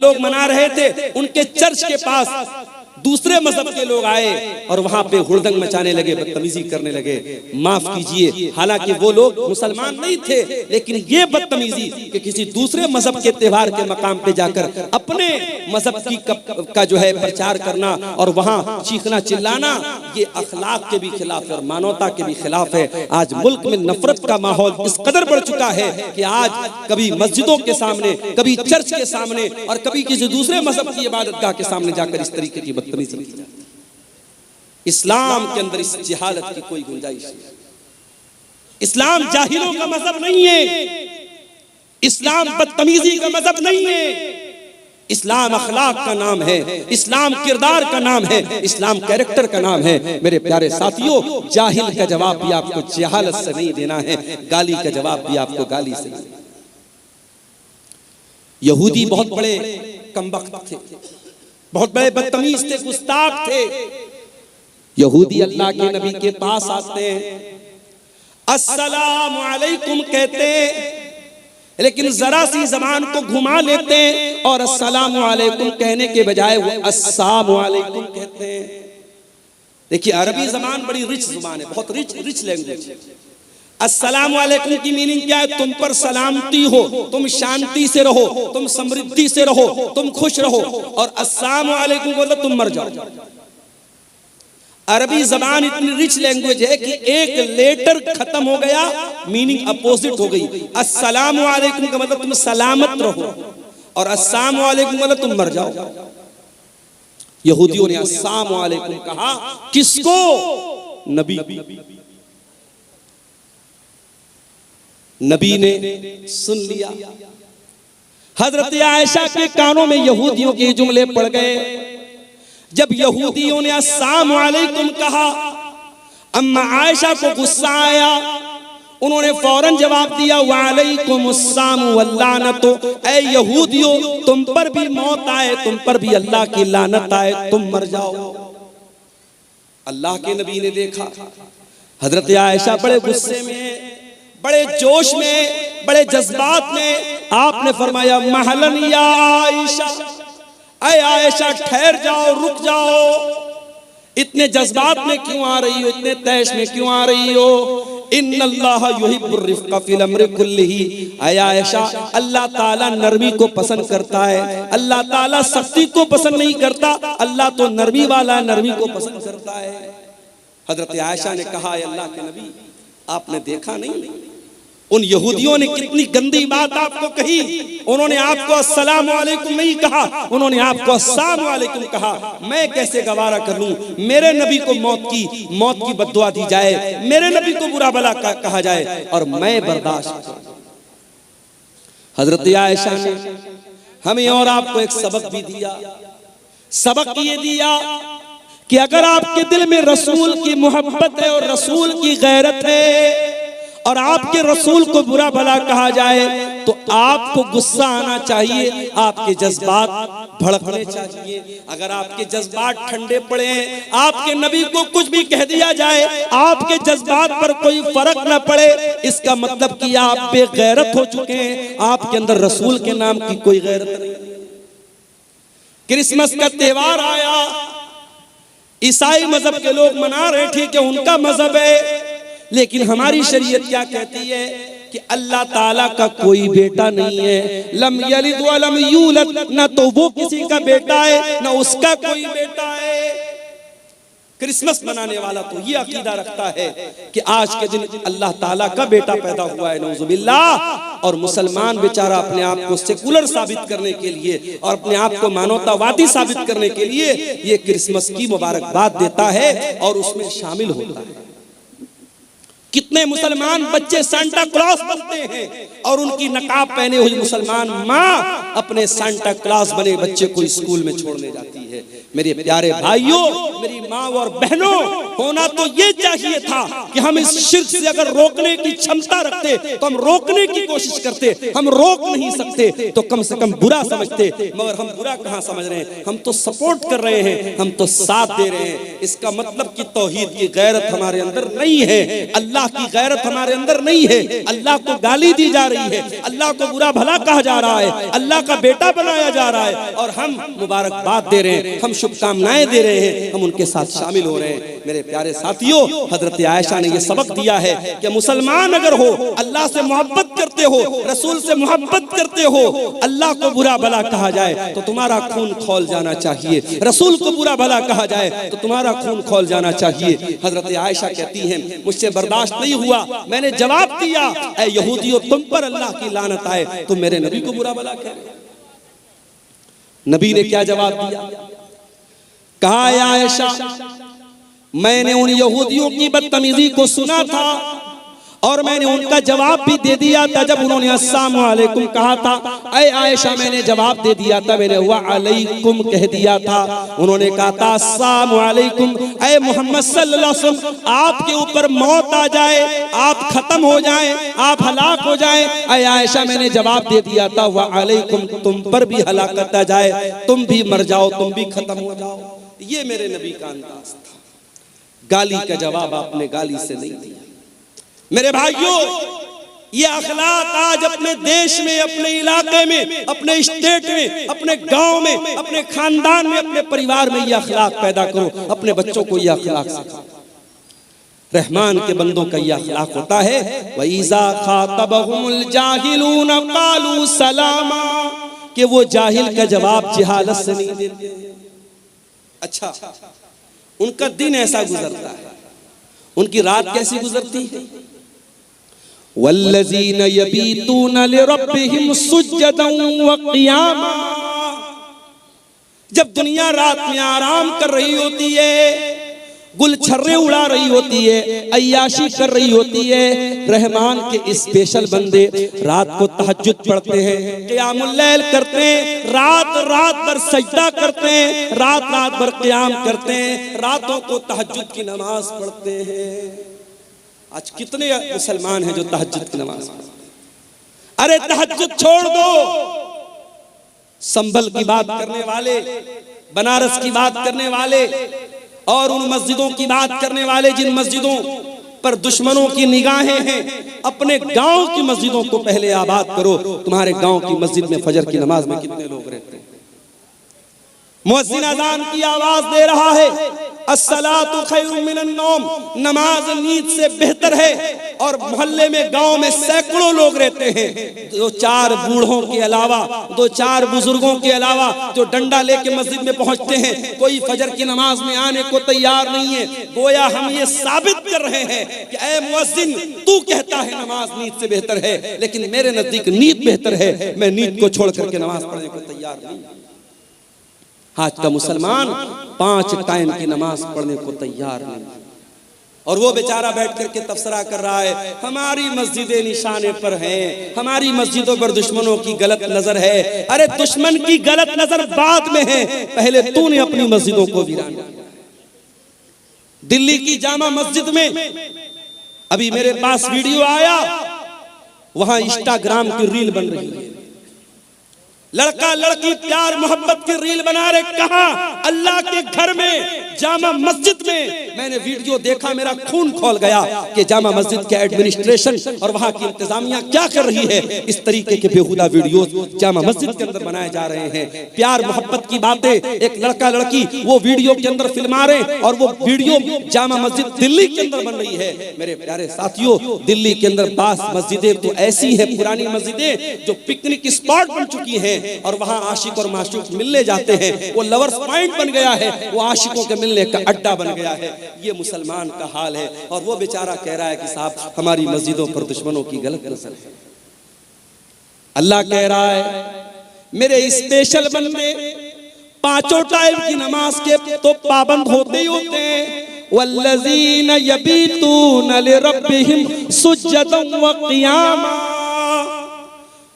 लोग मना रहे थे, उनके चर्च के पास दूसरे मजहब के लोग आए और वहां पे हुड़दंग मचाने लगे, बदतमीजी करने लगे। माफ कीजिए, हालांकि वो लोग मुसलमान नहीं थे, लेकिन ये बदतमीजी कि किसी दूसरे मजहब के त्योहार के मकाम पे जाकर अपने मजहब का जो है प्रचार करना और वहां चीखना चिल्लाना, ये अखलाक के भी खिलाफ है और मानवता के भी खिलाफ है। आज मुल्क में नफरत का माहौल इस कदर बढ़ चुका है कि आज कभी मस्जिदों के सामने, कभी चर्च के सामने और कभी किसी दूसरे मजहब की इबादतगाह के सामने जाकर इस तरीके की इस्लाम के अंदर इस जहालत की कोई गुंजाइश नहीं। इस्लाम जाहिलों का मजहब नहीं है, इस्लाम बदतमीजी का मजहब नहीं है, इस्लाम अखलाक का नाम है, इस्लाम किरदार का नाम है, इस्लाम कैरेक्टर का नाम है। मेरे प्यारे साथियों, जाहिल का जवाब भी आपको जहालत से नहीं देना है, गाली का जवाब भी आपको गाली से नहीं। यहूदी बहुत बड़े कमबख्त थे, बहुत बड़े बदतमीज थे, गुस्ताख थे। यहूदी अल्लाह के नबी के पास आते हैं, अस्सलामु अलैकुम कहते हैं, लेकिन जरा सी जबान को घुमा लेते हैं और अस्सलामु अलैकुम कहने के बजाय वो अस्सलामु अलैकुम कहते हैं। देखिए, अरबी जबान बड़ी रिच जुबान है, बहुत रिच लैंग्वेज। अस्सलामु अलैकुम की मीनिंग क्या है? तुम पर सलामती हो, तुम शांति से रहो, तुम समृद्धि से रहो, तुम खुश रहो। और अस्सलामु अलैकुम बोलो तुम मर जाओ। अरबी जबान इतनी रिच लैंग्वेज है कि एक लेटर खत्म हो गया, मीनिंग अपोजिट हो गई। अस्सलामु अलैकुम का मतलब तुम सलामत रहो और अस्सलामु अलैकुम मतलब तुम मर जाओ। यहूदियों ने अस्सलामु अलैकुम कहा, किसको? नबी। नबी ने सुन लिया। हजरत आयशा के कानों में यहूदियों के जुमले पड़ गए। जब यहूदियों ने अस्सलामु अलैकुम कहा, अम्मा आयशा को गुस्सा आया, उन्होंने फौरन जवाब दिया, वालैकुमुस्सलाम वल्लानतु। ऐ यहूदियों, तुम पर भी मौत आए, तुम पर भी अल्लाह की लानत आए, तुम मर जाओ। अल्लाह के नबी ने देखा हजरत आयशा बड़े गुस्से में, बड़े जोश में, बड़े जज्बात में, आपने फरमाया, महलन या आयशा, ऐ आयशा ठहर जाओ, रुक जाओ। इतने जज्बात में क्यों आ रही हो, इतने तैश में क्यों आ रही हो? इन्नल्लाह युहिब्बुर रिफ्क़ फिल अम्रि कुल्लिही। ऐ आयशा, अल्लाह ताला नरमी को पसंद करता है, अल्लाह ताला सख्ती को पसंद नहीं करता, अल्लाह तो नरमी वाला नरमी को पसंद करता है। हजरत आयशा ने कहा, अल्लाह के नबी, आपने देखा नहीं उन यहूदियों ने कितनी गंदी बात आपको कही? उन्होंने आपको अस्सलामु अलैकुम नहीं कहा, उन्होंने आपको अस्सलामु अलैकुम कहा। मैं कैसे गवारा कर लूं? मेरे नबी को मौत की बद्दुआ दी जाए, मेरे नबी को बुरा भला कहा जाए और मैं बर्दाश्त करूं। हजरत आयशा ने हमें और आपको एक सबक भी दिया। सबक ये दिया कि अगर आपके दिल में रसूल की मोहब्बत है और रसूल की गैरत है और आपके रसूल को बुरा भला कहा जाए तो आपको गुस्सा आना चाहिए, आपके जज्बात भड़कने चाहिए। अगर आपके जज्बात ठंडे पड़े हैं, आपके नबी को कुछ भी कह दिया जाए, आपके जज्बात पर कोई फर्क न पड़े, इसका मतलब कि आप बेगैरत हो चुके हैं, आपके अंदर रसूल के नाम की कोई गैरत नहीं। क्रिसमस का त्योहार आया, ईसाई मजहब के लोग मना रहे, ठीक है, उनका मजहब है, लेकिन हमारी शरीयत क्या कहती है कि अल्लाह ताला का कोई बेटा नहीं है। लम यलिद व लम यूलद, ना तो वो किसी का बेटा है ना उसका कोई बेटा है। क्रिसमस मनाने वाला तो ये अकीदा रखता है कि आज के दिन अल्लाह ताला का बेटा पैदा हुआ है, नऊजुबिल्लाह। और मुसलमान बेचारा अपने आप को सेकुलर साबित करने के लिए और अपने आप को मानवतावादी साबित करने के लिए ये क्रिसमस की मुबारकबाद देता है और उसमें शामिल होता है। कितने मुसलमान बच्चे सांता क्लॉस बनते हैं और उनकी नकाब पहने हुई मुसलमान माँ अपने सांता क्लॉस बने बच्चे को स्कूल में छोड़ने जाती है। मेरे प्यारे भाइयों, मेरी माँ और बहनों, होना तो ये चाहिए था कि हम इस शिर्क से अगर रोकने की क्षमता रखते तो हम रोकने की कोशिश करते। हम रोक नहीं सकते तो कम से कम बुरा समझते, मगर हम बुरा कहाँ समझ रहे हैं, हम तो सपोर्ट कर रहे हैं, हम तो साथ दे रहे हैं। इसका मतलब कि तौहीद की गैरत हमारे अंदर नहीं है, अल्लाह की गैरत हमारे अंदर नहीं है। अल्लाह को गाली दी जा रही है, अल्लाह को बुरा भला कहा जा रहा है, अल्लाह का बेटा बनाया जा रहा है, और हम मुबारकबाद दे रहे हैं, हम शुभकामनाएं दे रहे हैं, हम उनके साथ शामिल हो रहे हैं। मेरे प्यारे साथियों, हजरत आयशा ने यह सबक दिया है कि मुसलमान अगर हो, अल्लाह से मोहब्बत करते हो, रसूल से मोहब्बत करते हो, अल्लाह को बुरा भला कहा जाए तो तुम्हारा खून खौल जाना चाहिए, रसूल को बुरा भला कहा जाए तो तुम्हारा खून खौल जाना चाहिए। हजरत आयशा कहती हैं, मुझसे बर्दाश्त नहीं हुआ, मैंने जवाब दिया, ऐ यहूदियों, तुम पर अल्लाह की लानत आए, तुम मेरे नबी को बुरा भला कह रहे। नबी ने क्या जवाब दिया? कहा, आयशा, मैंने उन यहूदियों की बदतमीजी को सुना था और मैंने उनका जवाब भी दे दिया था जब उन्होंने अस्सलामु अलैकुम कहा था। ऐ आयशा, मैंने जवाब दे दिया था, मैंने वा अलैकुम कह दिया था। उन्होंने कहा था अस्सलामु अलैकुम, ऐ मोहम्मद सल्लल्लाहु अलैहि वसल्लम, आपके ऊपर मौत आ जाए, आप खत्म हो जाएं, आप हलाक हो जाएं। ऐ आयशा, मैंने जवाब दे दिया था वा अलैकुम, तुम पर भी हलाकत आ जाए, तुम भी मर जाओ, तुम भी खत्म हो जाओ। ये मेरे नबी का अंदाज था। गाली का जवाब आपने गाली से नहीं दिया। मेरे भाइयों, ये अखलाक आज अपने देश में, अपने इलाके में, अपने स्टेट में, अपने गांव में, अपने खानदान में, अपने परिवार में ये अखलाक पैदा करो। अपने बच्चों को ये अखलाक सिखाओ। रहमान के बंदों का ये अखलाक होता है, वइज़ा खातबहुमुल जाहिलून क़ालू सलामा, कि वो जाहिल का जवाब जहालत से नहीं देते। अच्छा, उनका दिन ऐसा गुजरता है, उनकी रात कैसी गुजरती है? वल्लज़ीन यबीतून लिरब्बिहिम सुज्जदन व क़ियामा, जब दुनिया रात में आराम कर रही होती है, गुलछर्रे उड़ा रही होती है, अय्याशी कर रही होती है, रहमान के स्पेशल बंदे रात को तहज्जुद पढ़ते हैं, क़ियामुल लैल करते हैं, रात रात भर सजदा करते हैं, रात रात भर क़ियाम करते हैं, रातों को तहज्जुद की नमाज पढ़ते हैं। आज कितने मुसलमान हैं जो तहज्जुद की नमाज पढ़ते हैं? अरे तहज्जुद छोड़ दो, संभल की बात करने वाले, बनारस की बात करने वाले और उन मस्जिदों की बात करने वाले जिन मस्जिदों पर दुश्मनों की निगाहें हैं, अपने गांव की मस्जिदों को पहले आबाद करो। तुम्हारे गांव की मस्जिद में फजर की नमाज में कितने लोग रहते हैं? मुअज्जिन अज़ान की आवाज दे रहा है, अस्सलातु खैरुम मिनन नौम, नमाज नींद से बेहतर है, और मोहल्ले में, गांव में सैकड़ों लोग रहते हैं, दो चार बूढ़ों के अलावा, दो चार बुजुर्गों के अलावा, जो डंडा लेके मस्जिद में पहुंचते हैं, कोई फजर की नमाज में आने को तैयार नहीं है। गोया हम ये साबित कर रहे हैं कि ऐ मुअज्जिन, तू कहता है नमाज नींद से बेहतर है, लेकिन मेरे नजदीक नींद बेहतर है, मैं नींद को छोड़ करके नमाज पढ़ने को तैयार नहीं। आज का मुसलमान 5 टाइम की नमाज पढ़ने को तैयार नहीं, और वो बेचारा बैठ करके तबसरा कर रहा है, हमारी मस्जिदें निशाने पर हैं, हमारी मस्जिदों पर दुश्मनों की गलत नजर है। अरे दुश्मन की गलत नजर बाद में है, पहले तूने अपनी मस्जिदों को वीरान किया। दिल्ली की जामा मस्जिद में अभी मेरे पास वीडियो आया, वहां इंस्टाग्राम की रील बन रही है, लड़का लड़की प्यार मोहब्बत की रील बना रहे। कहा? अल्लाह के घर में, जामा मस्जिद में। मैंने वीडियो देखा, मेरा खून खौल गया कि जामा मस्जिद के एडमिनिस्ट्रेशन और वहां की इंतजामिया क्या कर रही है। इस तरीके के बेहुदा वीडियोस जामा मस्जिद के अंदर बनाए जा रहे हैं। प्यार मोहब्बत की बातें, एक लड़का लड़की वो वीडियो के अंदर फिल्मा रहे, और वो वीडियो जामा मस्जिद दिल्ली के अंदर बन रही है। मेरे प्यारे साथियों, दिल्ली के अंदर 5 मस्जिदें तो ऐसी हैं, पुरानी मस्जिदें, जो पिकनिक स्पॉट बन चुकी हैं, और वहां आशिक और माशूक मिलने जाते हैं। वो लवर्स पॉइंट बन गया है, वो आशिकों के मिलने का अड्डा बन गया है। ये मुसलमान का हाल है, और वो बेचारा कह रहा है कि साहब हमारी मस्जिदों पर दुश्मनों की गलत नजर है। अल्लाह कह रहा है, मेरे स्पेशल बंदे 5 टाइम की नमाज के तो पाबंद होते ही होते हैं। वल्लज़ीन यबीतून लिरब्बिहिम सुज्जदन व क़ियामा,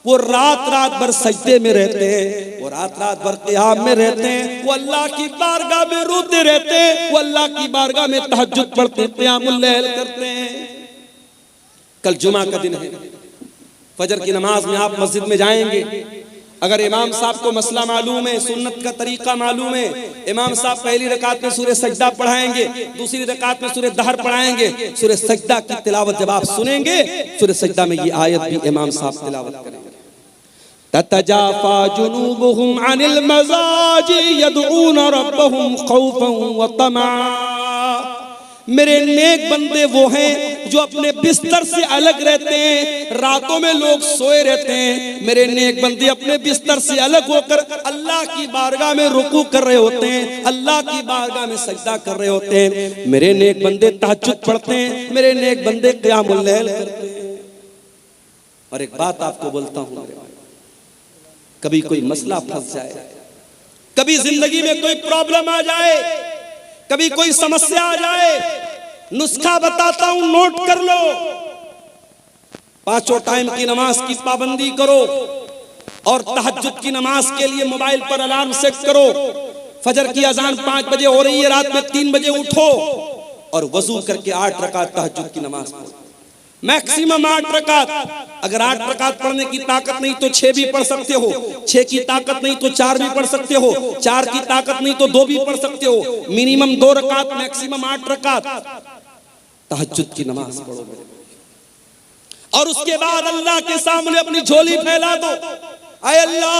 वो रात रात भर सजदे में रहते हैं। वो रात रात भर क़ियाम में रहते हैं, वो अल्लाह की बारगाह में रोते रहते हैं, वो अल्लाह की बारगाह में तहज्जुद पढ़ते हैं, क़ियामुल लैल करते हैं। कल जुमा का दिन है, फजर की नमाज में आप मस्जिद में जाएंगे, अगर इमाम साहब को मसला मालूम है, सुन्नत का तरीका मालूम है, इमाम साहब पहली रकात में सूरह सजदा पढ़ाएंगे, दूसरी रकात में सूरह दहर पढ़ाएंगे, सूरह सजदा की तिलावत जब आप सुनेंगे, सूरह सजदा में ये आयत भी इमाम साहब तिलावत करेंगे, ततजाफा जुनूबुहुम अनिल मज़ाजी यदऊन रब्बहुम खौफन व तमा। मेरे नेक बंदे वो हैं जो अपने बिस्तर से अलग रहते हैं, रातों में लोग सोए रहते हैं, मेरे नेक बंदे अपने बिस्तर से अलग होकर अल्लाह की बारगाह में रुकू कर रहे होते हैं, अल्लाह की बारगाह में सजदा कर रहे होते हैं, मेरे नेक बंदे तहज्जुद पढ़ते हैं, मेरे नेक बंदे क़ियामुल लैल करते हैं। और एक बात आपको बोलता हूं, कभी कोई मसला फंस जाए, कभी जिंदगी में कोई प्रॉब्लम आ जाए, कभी कोई समस्या आ जाए, नुस्खा बताता हूं, नोट कर लो। पांचों टाइम की नमाज की पाबंदी करो और तहज्जुद की नमाज के लिए मोबाइल पर अलार्म सेट करो। फजर की अजान 5 बजे हो रही है, रात में 3 बजे उठो और वजू करके 8 रकात तहज्जुद की नमाज पढ़ो, मैक्सिमम 8 रकात। अगर 8 रकात पढ़ने की ताकत नहीं तो 6 भी पढ़ सकते हो, 6 की ताकत नहीं तो 4 भी पढ़ सकते हो, 4 की ताकत नहीं तो 2 भी पढ़ सकते हो, मिनिमम 2 रकात, मैक्सिमम 8 रकात तहज्जुद की नमाज पढ़ो। और उसके बाद अल्लाह के सामने अपनी झोली फैला दो, आए अल्लाह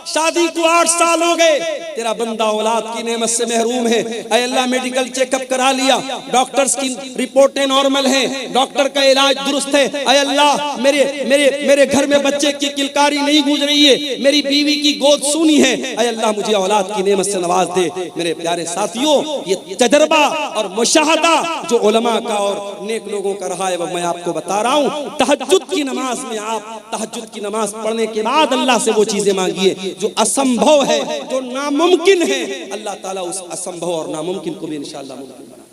शादी को 8 साल हो गए, तेरा बंदा औलाद की नेमत से महरूम है, आए अल्लाह मेडिकल चेकअप करा लिया, डॉक्टर्स की रिपोर्टें नॉर्मल हैं, डॉक्टर का इलाज दुरुस्त है, आए अल्लाह मेरे मेरे मेरे घर में बच्चे की किलकारी नहीं गूंज रही है, मेरी बीवी की गोद सूनी है, आए अल्लाह मुझे औलाद की नेमत से नवाज दे। मेरे प्यारे साथियों, ये तजर्बा और मुशाहदा जो उलमा का और नेक लोगों का रहा है वो मैं आपको बता रहा हूँ। तहज्जुद की नमाज में आप तहज्जुद की नमाज पढ़ने के बाद अल्लाह से वो चीजें मांगिए जो असंभव है, जो नामुमकिन है, अल्लाह ताला उस असंभव और नामुमकिन को भी इंशाअल्लाह मुमकिन बना देगा।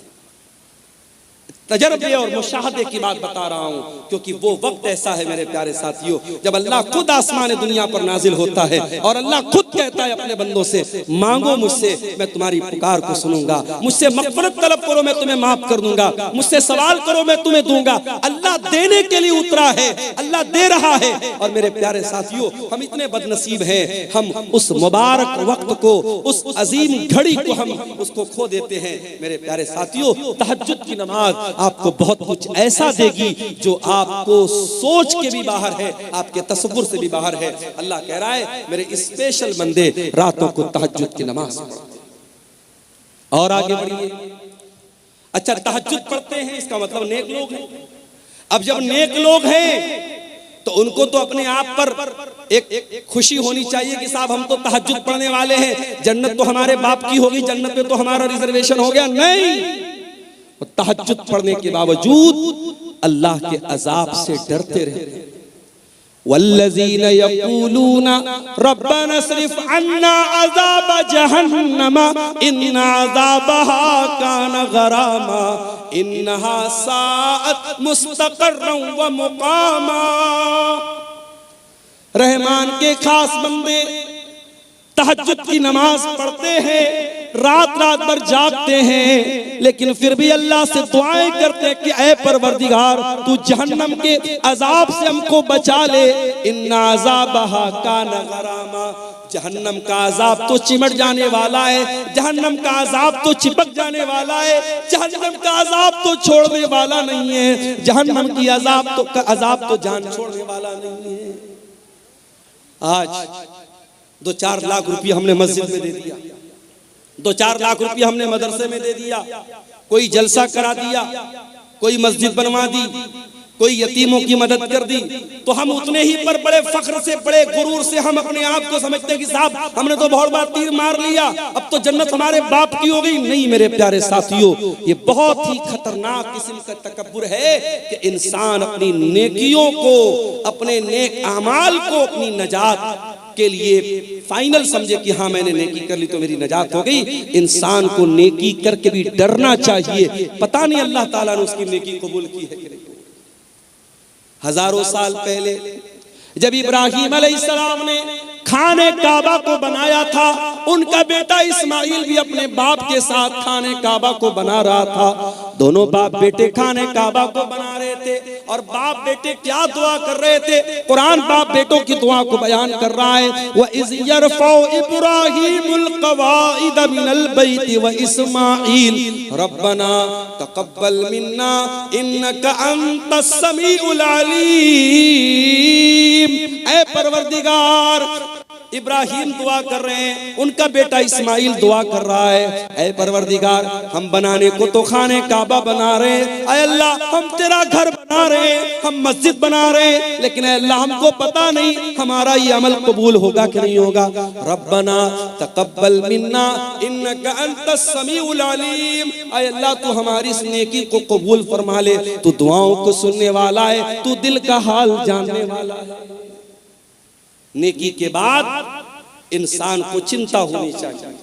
तजर्बे और मुशाहदे की बात बता रहा हूं, क्योंकि वो वक्त ऐसा है मेरे प्यारे साथियों जब अल्लाह खुद आसमान दुनिया पर नाजिल होता है और अल्लाह खुद कहता है अपने बंदों से, मांगो मुझसे, मैं तुम्हारी पुकार को सुनूंगा, मुझसे मग़फ़िरत तलब करो, मैं तुम्हें माफ कर दूंगा, मुझसे सवाल करो, मैं तुम्हें दूंगा। अल्लाह देने के लिए उतरा है, अल्लाह दे रहा है। और मेरे प्यारे साथियों, हम इतने बदनसीब हैं, हम उस मुबारक वक्त को, उस अजीम घड़ी को हम उसको खो देते हैं। मेरे प्यारे साथियों, तहज्जुद की नमाज आपको बहुत कुछ ऐसा देगी जो आपको सोच के भी बाहर है, आपके तसव्वुर से भी बाहर है। अल्लाह कह रहा है मेरे स्पेशल बंदे रातों को तहज्जुद की नमाज पढ़ते। और आगे बढ़िए, अच्छा तहज्जुद पढ़ते हैं इसका मतलब नेक लोग हैं। अब जब नेक लोग हैं तो उनको तो अपने आप पर एक खुशी होनी चाहिए कि साहब हम तो तहज्जुद पढ़ने वाले हैं, जन्नत तो हमारे बाप की होगी, जन्नत में तो हमारा रिजर्वेशन हो गया। नहीं, तहज्जुद पढ़ने के बावजूद अल्लाह के अजाब से डरते रहते। वल्लज़ीना यक़ूलूना रब्बना अस्रिफ अन्ना अज़ाब जहन्नम इन्ना अज़ाबहा कान गरामा इन्नहा साअत मुस्तक़र्रन व मुक़ामा। रहमान के खास बंदे तहज्जुद की नमाज पढ़ते हैं, रात रात भर जागते हैं, लेकिन फिर भी अल्लाह से दुआएं करते हैं कि ऐ परवरदिगार तू जहन्नम के अजाब से हमको बचा ले। इन्ना अज़ाबहा कान गरामा, जहन्नम का अजाब तो चिमट जाने वाला है, जहन्नम का अजाब तो चिपक जाने वाला है, जहन्नम का अजाब तो छोड़ने वाला नहीं है, जहन्नम की अजाब तो जान छोड़ने वाला नहीं है। आज 2-4 लाख रुपया हमने मस्जिद में दे दिया, 2-4 लाख रुपया हमने मदरसे में दे दिया, कोई जलसा करा दिया, कोई मस्जिद बनवा दी, कोई यतीमों की मदद कर दी, तो हम उतने ही पर बड़े फख्र से, बड़े गुरूर से हम अपने आप को समझते हैं कि साहब हमने तो बहुत बड़ा तीर मार लिया, अब तो जन्नत हमारे बाप की हो गई। नहीं मेरे प्यारे साथियों, ये बहुत ही खतरनाक किस्म का तकब्बुर है कि इंसान अपनी नेकियों को, अपने नेक अमाल को अपनी नजात के लिए फाइनल समझे कि हाँ मैंने नेकी कर ली तो मेरी नजात हो गई। इंसान को नेकी करके भी डरना चाहिए, पता नहीं अल्लाह ताला ने उसकी नेकी कबूल की है कि नहीं। हजारों साल पहले जब इब्राहीम अलैहिस्सलाम ने खाने काबा को बनाया था, उनका बेटा इस्माइल भी अपने बाप के साथ खाने काबा को बना रहा था। दोनों बाप बेटे खाने काबा को बना रहे थे और बाप बेटे क्या दुआ कर रहे थे, कुरान बाप बेटों की दुआ को बयान कर रहा है। व इज़ यरफ़उ इब्राहीमुल क़वाइद मिनल बैति व इस्माइल रब्बना तक़ब्बल मिन्ना इन्नका अंतस समीउल अलीम। ऐ परवरदिगार, इब्राहिम दुआ कर रहे हैं, उनका बेटा इस्माइल दुआ कर रहा है, ऐ परवरदिगार हम बनाने को तो खाने काबा बना रहे हैं, ऐ अल्लाह हम तेरा घर बना रहे हैं, हम मस्जिद बना रहे हैं, लेकिन ऐ अल्लाह हमको पता नहीं हमारा ये अमल कबूल होगा कि नहीं होगा। रब्बना तक़ब्बल मिन्ना इन्नका अंतस समीउल अलीम। ऐ अल्लाह तू हमारी इस नेकी को कबूल फरमा ले, तू दुआओं को सुनने वाला है, तू दिल का हाल जानने वाला है। नेकी के बाद इंसान को चिंता होनी चाहिए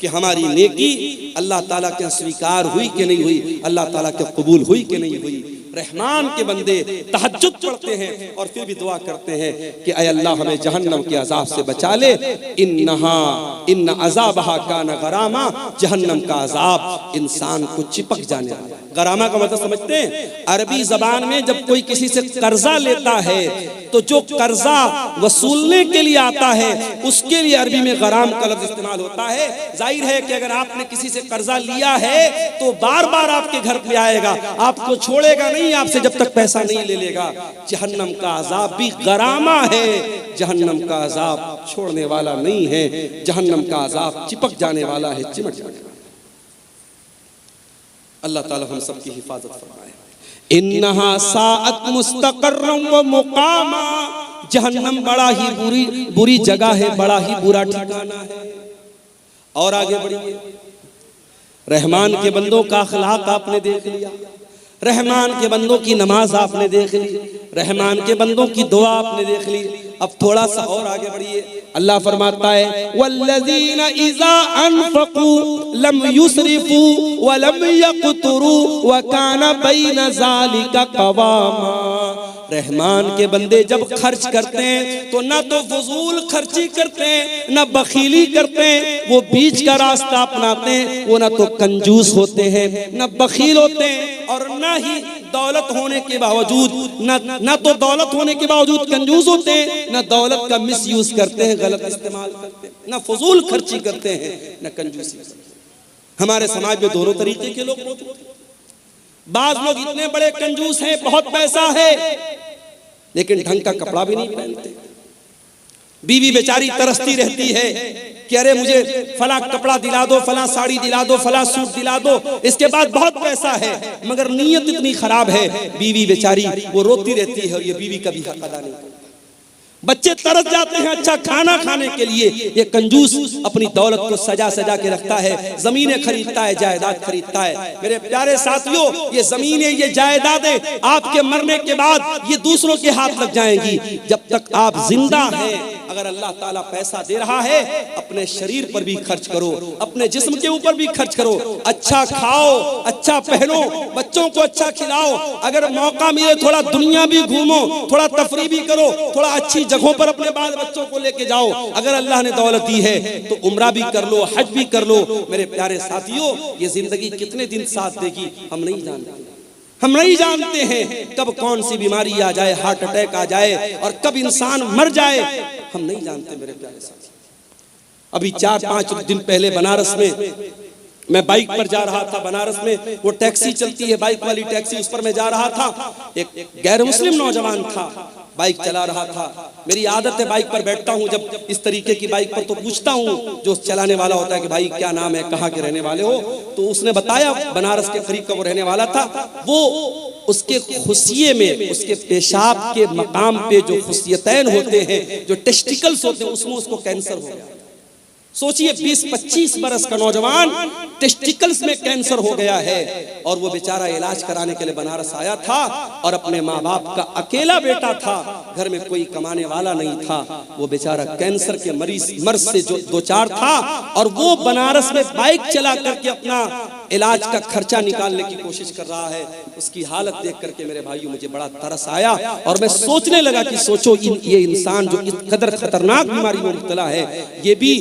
कि हमारी नेकी अल्लाह ताला के स्वीकार हुई कि नहीं हुई, अल्लाह ताला के कबूल हुई कि नहीं हुई। रहमान के बंदे तहज्जुद पढ़ते हैं और फिर भी दुआ करते हैं कि ऐ अल्लाह हमें जहन्नम के अजाब से बचा ले। इन्न अज़ाबहा कान गरामा, जहन्नम का अजाब इंसान को चिपक जाने वाला। गरामा का मतलब समझते हैं? अरबी जबान में जब कोई किसी से कर्जा लेता है तो जो कर्जा वसूलने के लिए आता है उसके लिए अरबी में गराम का लफ्ज इस्तेमाल होता है। जाहिर है कि अगर आपने किसी से कर्जा लिया है तो बार बार आपके घर पे आएगा, आपको छोड़ेगा नहीं आपसे जब तक पैसा नहीं ले लेगा। जहन्नम का अजाब भी गरामा है, जहन्नम का अजाब छोड़ने वाला नहीं है, जहन्नम का अजाब चिपक जाने वाला है, चिमट जाने वाला। अल्लाह ताला हम सब की हिफाजत फरमाए। इन्नहा साअत मुस्तक़र्रन व मुक़ामा, जहन्नम बड़ा ही बुरी जगह है, बड़ा ही बुरा ठिकाना है। और आगे बढ़िए, रहमान के बंदों का अखलाक आपने देख लिया, रहमान के बंदों की नमाज आपने देख ली, रहमान के बंदों की दुआ आपने देख ली। अब थोड़ा सा और आगे बढ़िए, अल्लाह फरमाता है वल्लज़ीना इज़ा अनफ़क़ू लम युसरिफ़ू व लम यक़तुरू व काना बैन ज़ालिका क़वामा। रहमान के बंदे जब खर्च करते हैं तो ना तो फजूल खर्ची करते हैं, ना बखीली करते हैं, वो बीच का रास्ता अपनाते हैं। वो ना तो कंजूस होते हैं, ना बखील होते हैं, और ना ही दौलत होने के बावजूद ना तो दौलत होने के बावजूद कंजूस होते हैं, ना दौलत का मिसयूज करते हैं, गलत इस्तेमाल करते हैं, ना फजूल खर्ची करते हैं, ना कंजूसी करते हैं। हमारे समाज में दोनों तरीके के लोग मौजूद हैं। बाज लोग इतने बड़े कंजूस हैं, बहुत पैसा है, लेकिन ढंग का कपड़ा भी नहीं पहनते। बीवी बेचारी तरसती रहती है कि अरे मुझे फला कपड़ा दिला दो, फला साड़ी दिला दो, फला सूट दिला दो, इसके बाद बहुत पैसा है, मगर नीयत इतनी खराब है, बीवी बेचारी वो रोती रहती है और ये बीवी कभी हक अदा नहीं करती। बच्चे तरस जाते हैं अच्छा खाना खाने के लिए, ये कंजूस अपनी दौलत को सजा सजा के रखता है, जमीनें खरीदता है, जायदाद खरीदता है। मेरे प्यारे साथियों, ये जमीनें, ये जायदादें आपके मरने के बाद ये दूसरों के हाथ लग जाएंगी। जब तक आप जिंदा हैं, अगर अल्लाह ताला पैसा दे रहा है, अपने शरीर पर भी खर्च करो, अपने जिस्म के ऊपर भी खर्च करो, अच्छा खाओ, अच्छा पहनो, बच्चों को अच्छा खिलाओ, अगर मौका मिले थोड़ा दुनिया भी घूमो, थोड़ा तफरी भी करो, थोड़ा अच्छी जगहों पर अपने बाल बच्चों को लेके जाओ। अगर अल्लाह ने दौलत दी है तो उम्रा भी कर लो, हज भी कर लो। मेरे प्यारे साथियों, ये जिंदगी कितने दिन साथ देगी हम नहीं जानते। हम नहीं जानते हैं कब कौन सी बीमारी आ जाए, हार्ट अटैक आ जाए, और कब इंसान मर जाए, हम नहीं जानते। मेरे प्यारे साथी, अभी 4-5 दिन पहले बनारस में मैं बाइक पर जा रहा था। बनारस में वो टैक्सी चलती है, बाइक वाली टैक्सी, उस पर मैं जा रहा था। एक गैर मुस्लिम नौजवान था, बाइक चला रहा था। मेरी आदत है बाइक पर बैठता हूँ जब इस तरीके की बाइक पर, तो पूछता हूँ जो चलाने वाला होता है कि भाई क्या नाम है, कहाँ के रहने वाले हो। तो उसने बताया बनारस के करीब का वो रहने वाला था। वो उसके खुशिये में, उसके पेशाब के मकाम पे जो खुशियतैन होते हैं, जो टेस्टिकल्स होते हैं, उसमें उसको कैंसर हो गया। सोचिए 20-25 बरस का नौजवान, टेस्टिकल्स में कैंसर हो गया है, और वो बेचारा इलाज कराने के लिए बनारस आया था, और अपने माँ बाप का अकेला बेटा था, घर में कोई कमाने वाला नहीं था। वो बेचारा कैंसर के मर्ज से जो 2-4 था, और वो बनारस में बाइक चला करके अपना इलाज का खर्चा निकालने की कोशिश कर रहा है, उसकी हालत देख करके मेरे भाइयों मुझे बड़ा तरस आया और मैं सोचने लगा कि सोचो ये इंसान जो इस कदर खतरनाक बीमारी में मुब्तला है, ये भी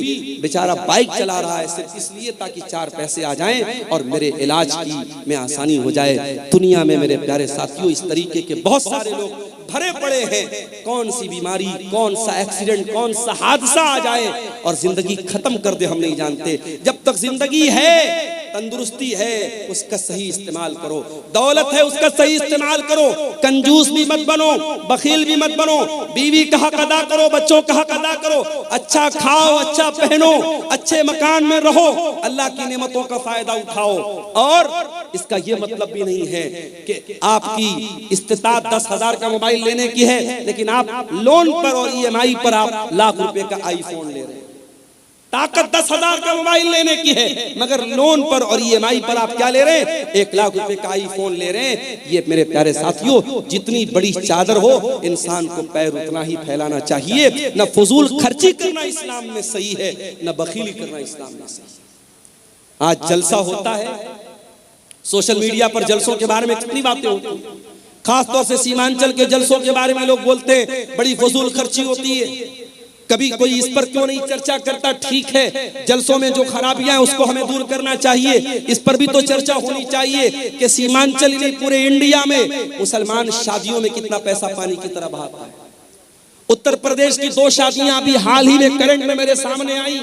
बेचारा बाइक चला रहा है सिर्फ इसलिए ताकि 4 पैसे आ जाएं और मेरे इलाज की में आसानी हो जाए। दुनिया में मेरे प्यारे साथियों इस तरीके के बहुत सारे लोग भरे पड़े हैं। कौन सी बीमारी, कौन सा एक्सीडेंट, कौन सा हादसा आ जाए और जिंदगी खत्म कर दे हम नहीं जानते। जब तक जिंदगी है, तंदुरुस्ती है, उसका सही इस्तेमाल करो। दौलत है, उसका सही इस्तेमाल करो। कंजूस भी मत बनो, बखील भी मत बनो। बीवी का हक अदा करो, बच्चों का हक अदा करो। अच्छा खाओ, अच्छा पहनो, अच्छे मकान में रहो, अल्लाह की नेमतों का फायदा उठाओ। और इसका यह मतलब भी नहीं है कि आपकी इस्तिताअत 10,000 का मोबाइल लेने की है लेकिन आप लोन पर और EMI पर आप लाख रुपए का आईफोन ले रहे हैं। ताकत 10,000 का मोबाइल लेने की है मगर लोन पर और EMI पर आप क्या ले रहे हैं? 1 लाख रुपए का आईफोन ले रहे हैं। ये मेरे प्यारे साथियों, जितनी बड़ी चादर हो इंसान को पैर उतना ही फैलाना चाहिए। न फजूल खर्ची करना इस्लाम में सही है, न बखीली करना इस्लाम में सही है। आज जलसा होता है, सोशल मीडिया पर जलसों के बारे में कितनी बातें होती हैं। खासतौर से सीमांचल के जलसों के बारे में लोग बोलते हैं बड़ी फजूल खर्ची होती है। कभी कोई इस पर क्यों नहीं चर्चा करता? ठीक है, जलसों में जो खराबियां हैं उसको हमें दूर करना चाहिए, इस पर भी तो चर्चा होनी चाहिए कि सीमांचल नहीं पूरे इंडिया में मुसलमान शादियों में कितना पैसा पानी की तरह बहाता है। उत्तर प्रदेश की 2 शादियां अभी हाल ही में करंट में मेरे सामने आई।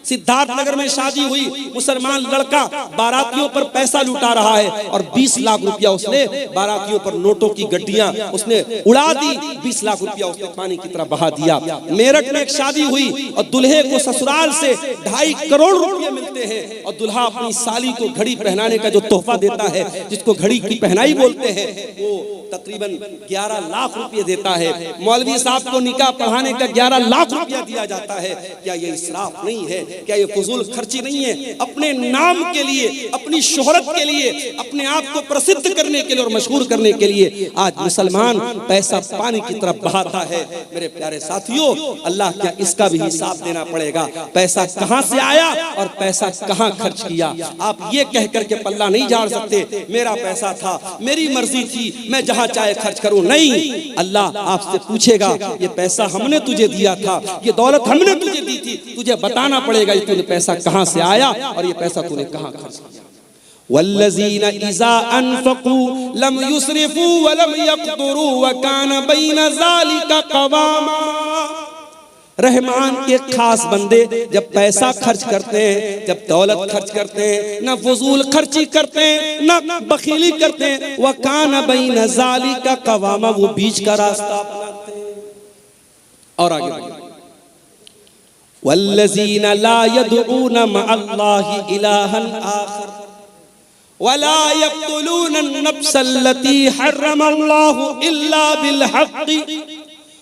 सिद्धार्थनगर में शादी हुई, मुसलमान लड़का बारातियों पर पैसा लुटा रहा है और 20 लाख रुपया उसने बारातियों पर नोटों की गड्डियां उसने उड़ा दी। 20 लाख रुपया उसने पानी की तरह बहा दिया। मेरठ में एक शादी हुई और दूल्हे को ससुराल से 2.5 करोड़ रुपए मिलते हैं और दूल्हा अपनी साली को घड़ी पहनाने का जो तोहफा देता है, जिसको घड़ी की पहनाई बोलते हैं, वो तकरीबन 11 लाख रुपए देता है। मौलवी साहब को निकाह पढ़ाने का 11 लाख रुपया दिया जाता है। क्या ये इसराफ नहीं है? क्या ये फजूल खर्ची नहीं है? अपने नाम के लिए, अपनी शोहरत के लिए, अपने आप को प्रसिद्ध करने के लिए और मशहूर करने के लिए आज मुसलमान पैसा पानी की तरफ बहाता है। मेरे प्यारे साथियों, अल्लाह क्या इसका भी हिसाब देना पड़ेगा। पैसा कहां से आया और पैसा कहां खर्च किया। आप ये कह करके पल्ला नहीं झाड़ सकते मेरा पैसा था, मेरी मर्जी थी, मैं जहां चाहे खर्च करूं। नहीं, अल्लाह आपसे पूछेगा ये पैसा हमने तुझे दिया था, ये दौलत हमने तुझे दी थी, तुझे बताना पड़ेगा ये तूने पैसा कहां से आया और ये पैसा तूने कहां खर्च किया। वल्लज़ीना इज़ा अनफ़क़ू लम युस्रिफ़ू व लम यक़्तुरू व कान बैन ज़ालिका क़वामा। रहमान के खास बंदे जब पैसा खर्च करते हैं, जब दौलत खर्च करते हैं, ना फजूल खर्ची करते हैं, ना बखीली करते हैं, व कान बैन ज़ालिका क़वामा, वो बीच का रास्ता अपनाते हैं। और आगे वल्लज़ीना ला यदऊना मअल्लाहि इलाहन आखर वला यक़्तुलूना अन-नफ्सल्लती हर्रमल्लाहु इल्ला बिल-हक़्क़ि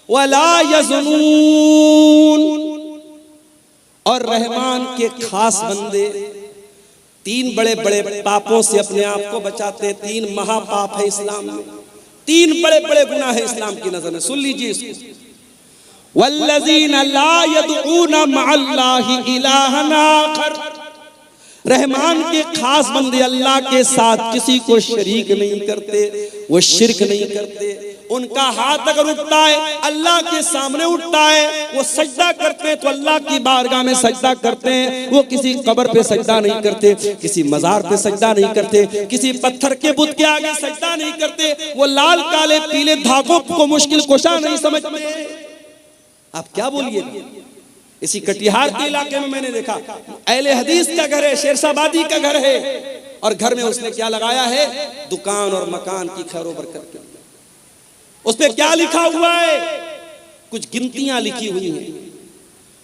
वला यज़नून। और रहमान के खास बंदे 3 बड़े बड़े पापों से अपने आप को बचाते हैं। 3 महापाप है इस्लाम में, 3 बड़े बड़े गुनाह है इस्लाम की नजर में। सुन लीजिए इसको। वल्लज़ीना ला यदऊना मअल्लाहि इलाहन आखर, रहमान के खास बंदे अल्लाह के साथ किसी को शरीक नहीं करते, वो शिरक नहीं करते। उनका हाथ अगर उठता है अल्लाह के सामने उठता है, वो सजदा करते हैं तो अल्लाह की बारगाह में सजदा करते हैं। वो किसी कब्र पे सजदा नहीं करते, किसी मजार पे सजदा नहीं करते, किसी पत्थर के बुत के आगे सजदा नहीं करते। वो लाल काले पीले धागों को मुश्किल कुशा नहीं समझते। आप क्या बोलिए? इसी कटिहार के इलाके में मैंने देखा अहले हदीस का घर है, शेरशाबादी का घर है, और घर में उसने क्या लगाया है? दुकान और मकान की खैर बरकत के। उस पे क्या लिखा हुआ है? कुछ गिनतियां लिखी हुई हैं,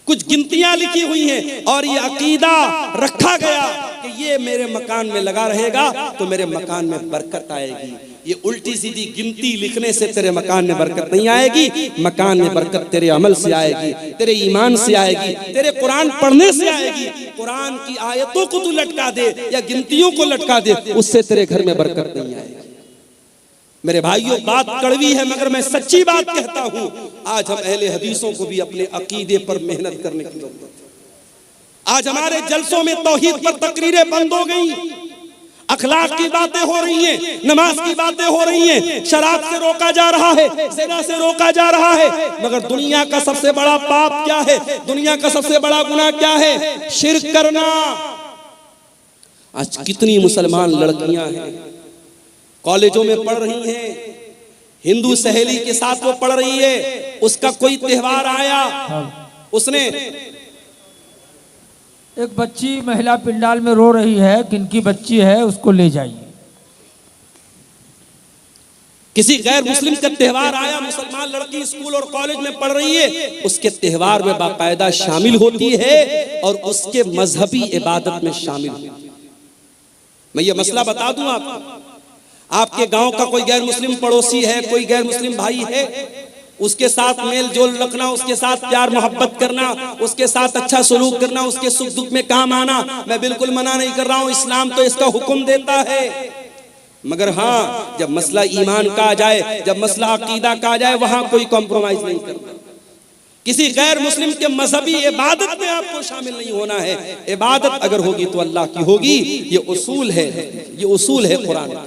कुछ गिनतियां लिखी हुई हैं, और ये अकीदा रखा गया कि ये मेरे मकान में लगा रहेगा तो मेरे मकान में बरकत आएगी। ये उल्टी सीधी गिनती लिखने से तेरे मकान में बरकत नहीं आएगी। मकान में बरकत तेरे अमल से आएगी, तेरे ईमान से आएगी, तेरे कुरान पढ़ने से आएगी। कुरान की आयतों को तू लटका दे या गिनतियों को लटका दे, उससे तेरे घर में बरकत नहीं आएगी। मेरे भाइयों, बात कड़वी है मगर मैं सच्ची बात कहता हूं। आज हम अहले हदीसों को भी अपने अकीदे पर मेहनत करने की जरूरत है। आज हमारे जलसों में तौहीद पर तकरीरें बंद हो गई, अखलाक की बातें हो रही हैं, नमाज की बातें हो रही हैं, शराब से रोका जा रहा है, ज़िना से रोका जा रहा है, मगर दुनिया का सबसे बड़ा पाप क्या है, दुनिया का सबसे बड़ा गुनाह क्या है? शिर्क करना। आज कितनी मुसलमान लड़कियां हैं कॉलेजों में पढ़ रही हैं, हिंदू सहेली के साथ वो पढ़ रही है, उसका कोई त्योहार आया, उसने एक बच्ची महिला पिंडाल में रो रही है, किनकी बच्ची है उसको ले जाइए। किसी गैर मुस्लिम का त्योहार आया, मुसलमान लड़की स्कूल और कॉलेज में पढ़ रही है, उसके त्योहार में बाकायदा शामिल होती है और उसके मजहबी इबादत में शामिल होती है। मैं ये मसला बता दूं आपको, आपके गांव का कोई गैर मुस्लिम पड़ोसी है, कोई गैर मुस्लिम भाई है, उसके साथ मेल जोल रखना, उसके साथ प्यार मोहब्बत करना, उसके साथ अच्छा सलूक करना, उसके सुख दुख में काम आना, मैं बिल्कुल मना नहीं कर रहा हूं, इस्लाम तो इसका हुक्म देता है। मगर हाँ, जब मसला ईमान का आ जाए, जब मसला अकीदा का आ जाए, वहां कोई कॉम्प्रोमाइज नहीं करना। किसी गैर मुस्लिम के मजहबी इबादत में आपको शामिल नहीं होना है। इबादत अगर होगी तो अल्लाह की होगी, ये उसूल है, ये उसूल है कुरान का।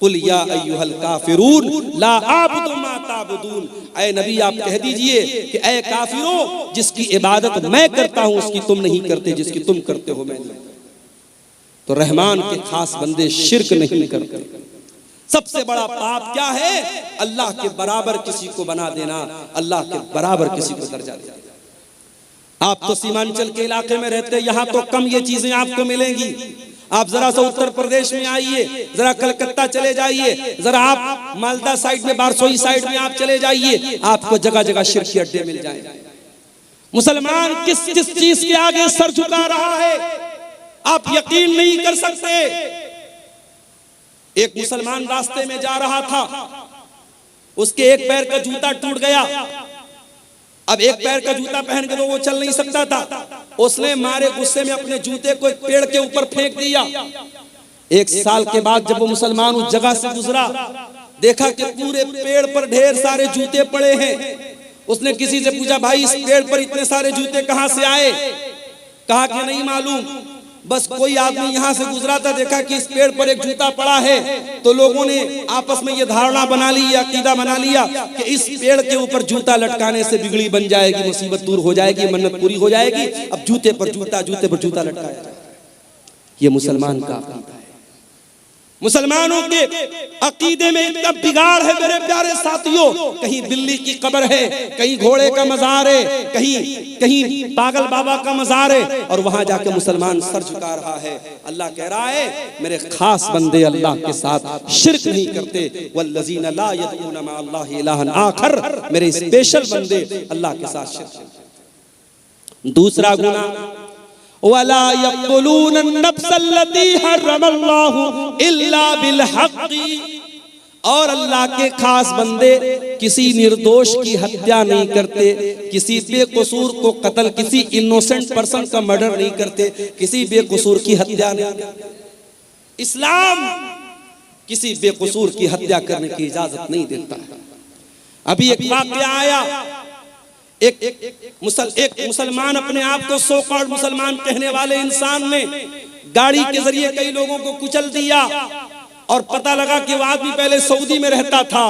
कुल या अय्युहल काफिरून ला आबुदु मा ताबुदून, ऐ नबी आप कह दीजिए कि ऐ काफिरों, जिसकी इबादत मैं करता हूं उसकी तुम नहीं करते, जिसकी तुम करते हो मैं नहीं। तो रहमान के खास बंदे शिर्क नहीं करते। सबसे बड़ा पाप क्या है? अल्लाह के बराबर किसी को बना देना, अल्लाह के बराबर किसी को दर्जा देना। आप तो सीमांचल के इलाके में रहते हैं, यहाँ तो कम ये चीजें आपको मिलेंगी। आप जरा सा उत्तर प्रदेश में आइए, जरा कलकत्ता चले जाइए, जरा आप मालदा साइड में, बारसोई साइड में आप चले जाइए, आपको जगह जगह शिर्क के अड्डे मिल जाएंगे। मुसलमान किस किस चीज के आगे सर झुका रहा है आप यकीन नहीं कर सकते। एक मुसलमान रास्ते में जा रहा था, उसके एक पैर का जूता टूट गया। अब एक पैर का जूता पहन के तो वो चल नहीं सकता था, उसने मारे गुस्से में अपने जूते को एक पेड़ के ऊपर फेंक दिया। एक साल के बाद जब वो मुसलमान उस जगह से गुजरा, देखा कि पूरे पेड़ पर ढेर सारे जूते पड़े हैं। उसने किसी से पूछा, भाई इस पेड़ पर इतने सारे जूते कहां से आए? कहा कि नहीं मालूम, बस कोई आदमी यहाँ से गुजरा था, देखा कि इस पेड़ पर एक जूता पड़ा है, तो लोगों ने आपस में ये धारणा बना ली, अकीदा बना लिया कि इस पेड़ के ऊपर जूता लटकाने से बिगड़ी बन जाएगी, मुसीबत दूर हो जाएगी, मन्नत पूरी हो जाएगी। अब जूते पर जूता, जूते पर जूता लटकाया जाए। ये मुसलमान का अकीदा है। मुसलमानों के अकीदे में इतना बिगाड़ है मेरे प्यारे साथियों, कहीं बिल्ली की कब्र है, कहीं घोड़े का मजार है, कहीं कहीं पागल बाबा का मजार है, और वहां जाकर मुसलमान सर झुका रहा है। अल्लाह कह रहा है मेरे खास बंदे अल्लाह के साथ शिर्क नहीं करते, वल्लज़ीना ला यदऊना मा अल्लाहि इलाहन आखर, मेरे स्पेशल बंदे अल्लाह के साथ शिर्क करते। दूसरा गुनाह, वला यक़्तुलून अन-नफ्सल्लती हर्रमल्लाहु इल्ला बिल-हक़्क़ि, और अल्लाह के खास बंदे किसी निर्दोष की हत्या नहीं करते, किसी बेकसूर को कत्ल, किसी इनोसेंट पर्सन का मर्डर नहीं करते, किसी बेकसूर की हत्या नहीं करते। इस्लाम किसी बेकसूर की हत्या करने की इजाजत नहीं देता है। अभी एक वाक़या आया, एक मुसलमान, अपने आप को सो कॉल्ड मुसलमान कहने वाले इंसान ने गाड़ी के जरिए कई लोगों को कुचल दिया, और पता लगा कि वो आदमी पहले सऊदी में रहता था।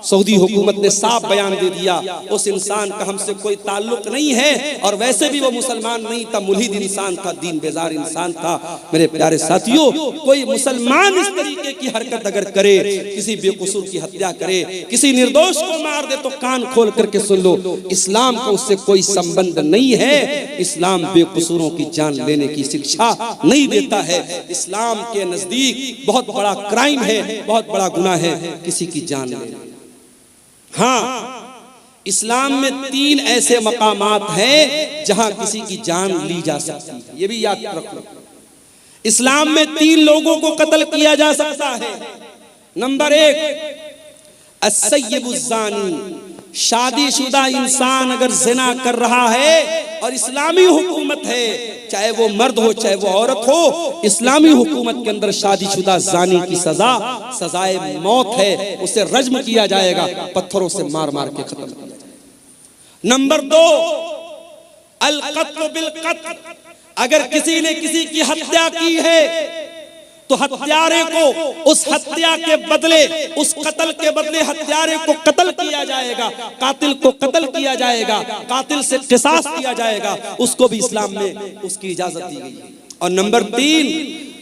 सऊदी हुकूमत ने साफ बयान दे दिया उस इंसान का हमसे कोई ताल्लुक नहीं है, और वैसे भी वो मुसलमान नहीं था, मुल्हिद इंसान था, दीन बेजार इंसान था। मेरे प्यारे साथियों, कोई मुसलमान इस तरीके की हरकत अगर करे, किसी बेकसूर की हत्या करे, किसी निर्दोष को मार दे, तो कान खोल करके सुन लो, इस्लाम को उससे कोई संबंध नहीं है। इस्लाम बेकसूरों की जान लेने की शिक्षा नहीं देता है। इस्लाम के नजदीक बहुत बड़ा क्राइम है, बहुत बड़ा गुनाह है किसी की जान लेना। हाँ, इस्लाम में 3 ऐसे मकामात हैं जहां किसी की जान ली जा सकती है, ये भी याद रखो। इस्लाम में 3 लोगों को कत्ल किया जा सकता है। नंबर 1, अस्सय्यिबुज़्ज़ानी, शादीशुदा इंसान अगर जिना कर रहा है और इस्लामी हुकूमत है, चाहे वो मर्द हो चाहे वो औरत हो, इस्लामी हुकूमत के अंदर शादीशुदा जानी की सजाए मौत है, उसे रज्म किया जाएगा, पत्थरों से मार मार के खत्म किया जाएगा। नंबर 2, अल कत्ल बिल कत्ल, अगर किसी ने किसी की हत्या की है तो हत्यारे को उस हत्या के बदले, उस कत्ल के बदले हत्यारे को कत्ल किया जाएगा, कातिल को कत्ल किया जाएगा, कातिल से क़िसास किया जाएगा, उसको भी इस्लाम में उसकी इजाजत दी गई है। और नंबर 3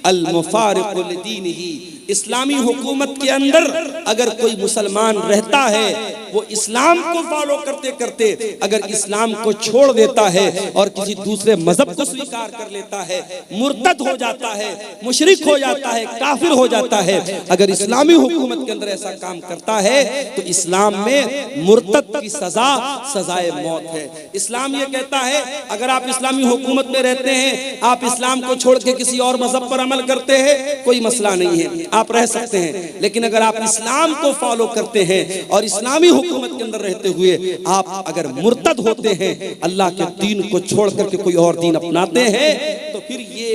अल मुफारिक़ु लिदीनिही, इस्लामी हुकूमत के अंदर अगर कोई मुसलमान रहता है, वो इस्लाम को फॉलो करते करते अगर इस्लाम को छोड़ देता है और किसी दूसरे मजहब को स्वीकार कर लेता है, मुर्तद हो जाता है, मुशरिक हो जाता है, काफिर हो जाता है, अगर इस्लामी हुकूमत के अंदर ऐसा काम करता है तो इस्लाम में मुर्तद की सजा सजाए मौत है। इस्लाम ये कहता है अगर आप इस्लामी हुकूमत में रहते हैं, आप इस्लाम को छोड़ के किसी और मजहब पर अमल करते हैं, कोई मसला नहीं है, आप रह सकते हैं। लेकिन अगर आप इस्लाम को फॉलो करते हैं और इस्लामी हुकूमत के अंदर रहते हुए आप अगर मुर्तद होते हैं, अल्लाह के दीन को छोड़ करके कोई और दीन अपनाते हैं, तो फिर ये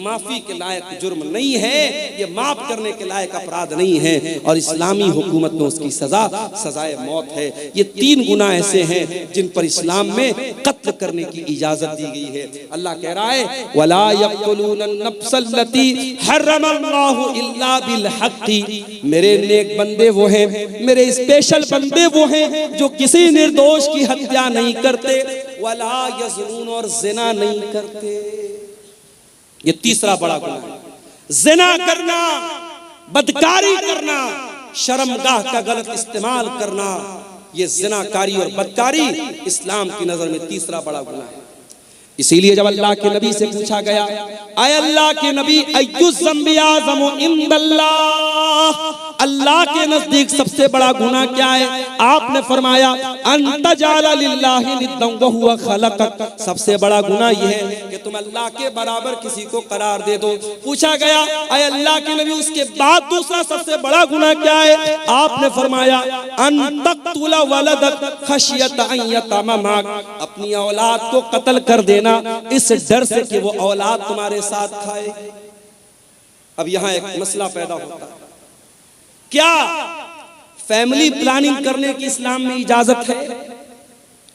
माफी के लायक जुर्म नहीं है, ये माफ करने के लायक अपराध नहीं है, और इस्लामी हुकूमत में उसकी सजा सजाए मौत है। ये 3 गुनाह ऐसे हैं जिन पर इस्लाम में कत्ल करने की इजाजत दी गई है। अल्लाह कह रहा है वला यक़तुलून नफ्सल्लती हर्रमल्लाहु इल्ला बिल हक़्क़ि, मेरे नेक बंदे वो हैं, मेरे स्पेशल बंदे वो हैं जो किसी निर्दोष की हत्या नहीं करते, वला यज़नून, और ज़िना नहीं करते। ये तीसरा बड़ा गुनाह है। ज़िना करना, बदकारी करना, शर्मगाह का गलत इस्तेमाल करना, ये ज़िनाकारी और बदकारी इस्लाम की नजर में तीसरा बड़ा गुनाह है। इसीलिए जब अल्लाह के नबी से पूछा गया, आए अल्लाह के नबी अय्युज़ ज़म्बि आज़मु इंदल्लाह, अल्लाह के नजदीक सबसे बड़ा गुनाह क्या है? आपने फरमाया अन तजाला लिल्लाहि निद्दन व हुवा खलक़क, सबसे बड़ा गुनाह यह है कि तुम अल्लाह के बराबर किसी को करार दे दो। पूछा गया आए अल्लाह के नबी उसके बाद दूसरा सबसे बड़ा गुनाह क्या है? आपने फरमाया अन तक़तुला वलदक खशियत अन यतमा माक, अपनी औलाद को कत्ल कर देना इस डर से कि वो औलाद तुम्हारे साथ खाए। अब यहां एक मसला पैदा होता है, क्या फैमिली प्लानिंग करने की इस्लाम में इजाजत है?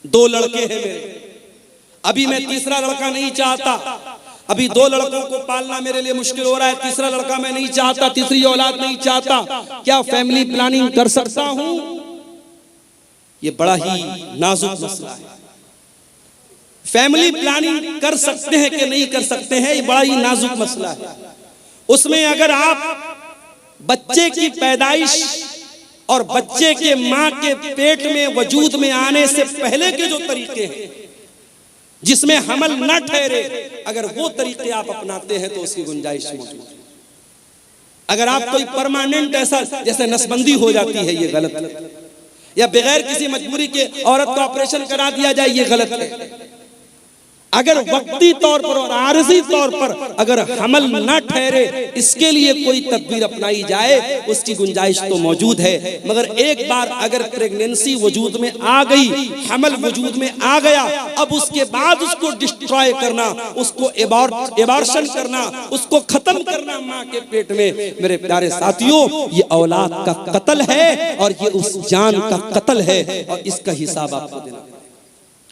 2 लड़के हैं मेरे, अभी मैं तीसरा लड़का नहीं चाहता, अभी 2 लड़कों को पालना मेरे लिए मुश्किल हो रहा है, तीसरा लड़का मैं नहीं चाहता, तीसरी औलाद नहीं चाहता, क्या फैमिली प्लानिंग कर सकता हूं? यह बड़ा ही नाजुक मसला है। फैमिली प्लानिंग कर सकते हैं कि नहीं कर सकते हैं, ये बड़ा ही नाजुक मसला है। उसमें अगर आप बच्चे की पैदाइश और बच्चे के मां के पेट में वजूद में आने से पहले के जो तरीके हैं जिसमें हमल न ठहरे, अगर वो तरीके आप अपनाते हैं तो उसकी गुंजाइश मौजूद है। अगर आप कोई परमानेंट ऐसा जैसे नसबंदी हो जाती है, ये गलत है, या बगैर किसी मजबूरी के औरत का ऑपरेशन करा दिया जाए, ये गलत है। अगर वक्ती तौर पर और आरजी तौर पर अगर हमल न ठहरे, इसके लिए कोई तदबीर अपनाई जाए, उसकी गुंजाइश तो मौजूद है। मगर एक बार अगर प्रेगनेंसी वजूद में आ गई, हमल वजूद में आ गया, अब उसके बाद उसको डिस्ट्रॉय करना, उसको एबॉर्शन करना, उसको खत्म करना मां के पेट में, मेरे प्यारे साथियों, ये औलाद का कत्ल है और ये उस जान का कत्ल है, और इसका हिसाब आपको देना।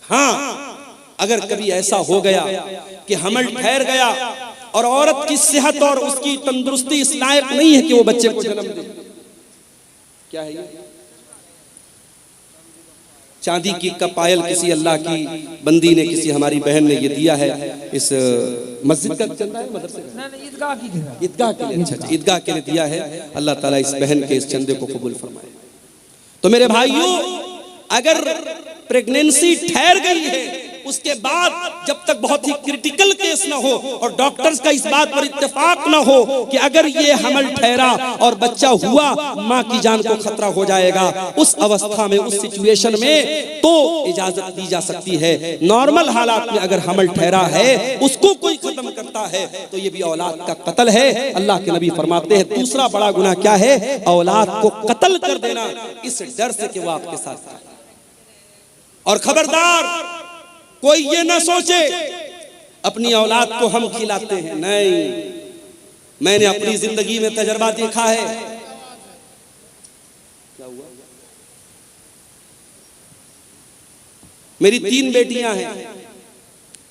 हाँ, अगर कभी ऐसा हो गया कि हमल ठहर गया और औरत की सेहत और उसकी तंदुरुस्ती इस लायक नहीं है कि वो बच्चे को जन्म दे, क्या है ये? चांदी की पायल किसी अल्लाह की बंदी ने, किसी हमारी बहन ने ये दिया है। इस मस्जिद का चंदा है, मदरसे का, ईदगाह के लिए, अच्छा ईदगाह के लिए दिया है। अल्लाह ताला इस बहन के इस चंदे को कबूल फरमाए। तो मेरे भाइयों, अगर प्रेगनेंसी ठहर गई है, उसके बाद जब तक बहुत ही क्रिटिकल केस ना हो और डॉक्टर्स का इस बात पर इत्तेफाक ना हो कि अगर ये हमल ठहरा और बच्चा हुआ, मां की जान को खतरा हो जाएगा, उस अवस्था में, उस सिचुएशन में तो इजाजत दी जा सकती है। नॉर्मल हालात में अगर हमल ठहरा है, उसको कोई खत्म करता है, तो ये भी औलाद का कत्ल है। अल्लाह के नबी फरमाते हैं दूसरा बड़ा गुनाह क्या है? औलाद को कत्ल कर देना इस डर से कि वो आपके साथ है। और खबरदार, कोई ये ना सोचे अपनी औलाद को हम खिलाते हैं, नहीं, मैंने अपनी जिंदगी में तजर्बा देखा है। क्या हुआ? मेरी 3 बेटियां हैं,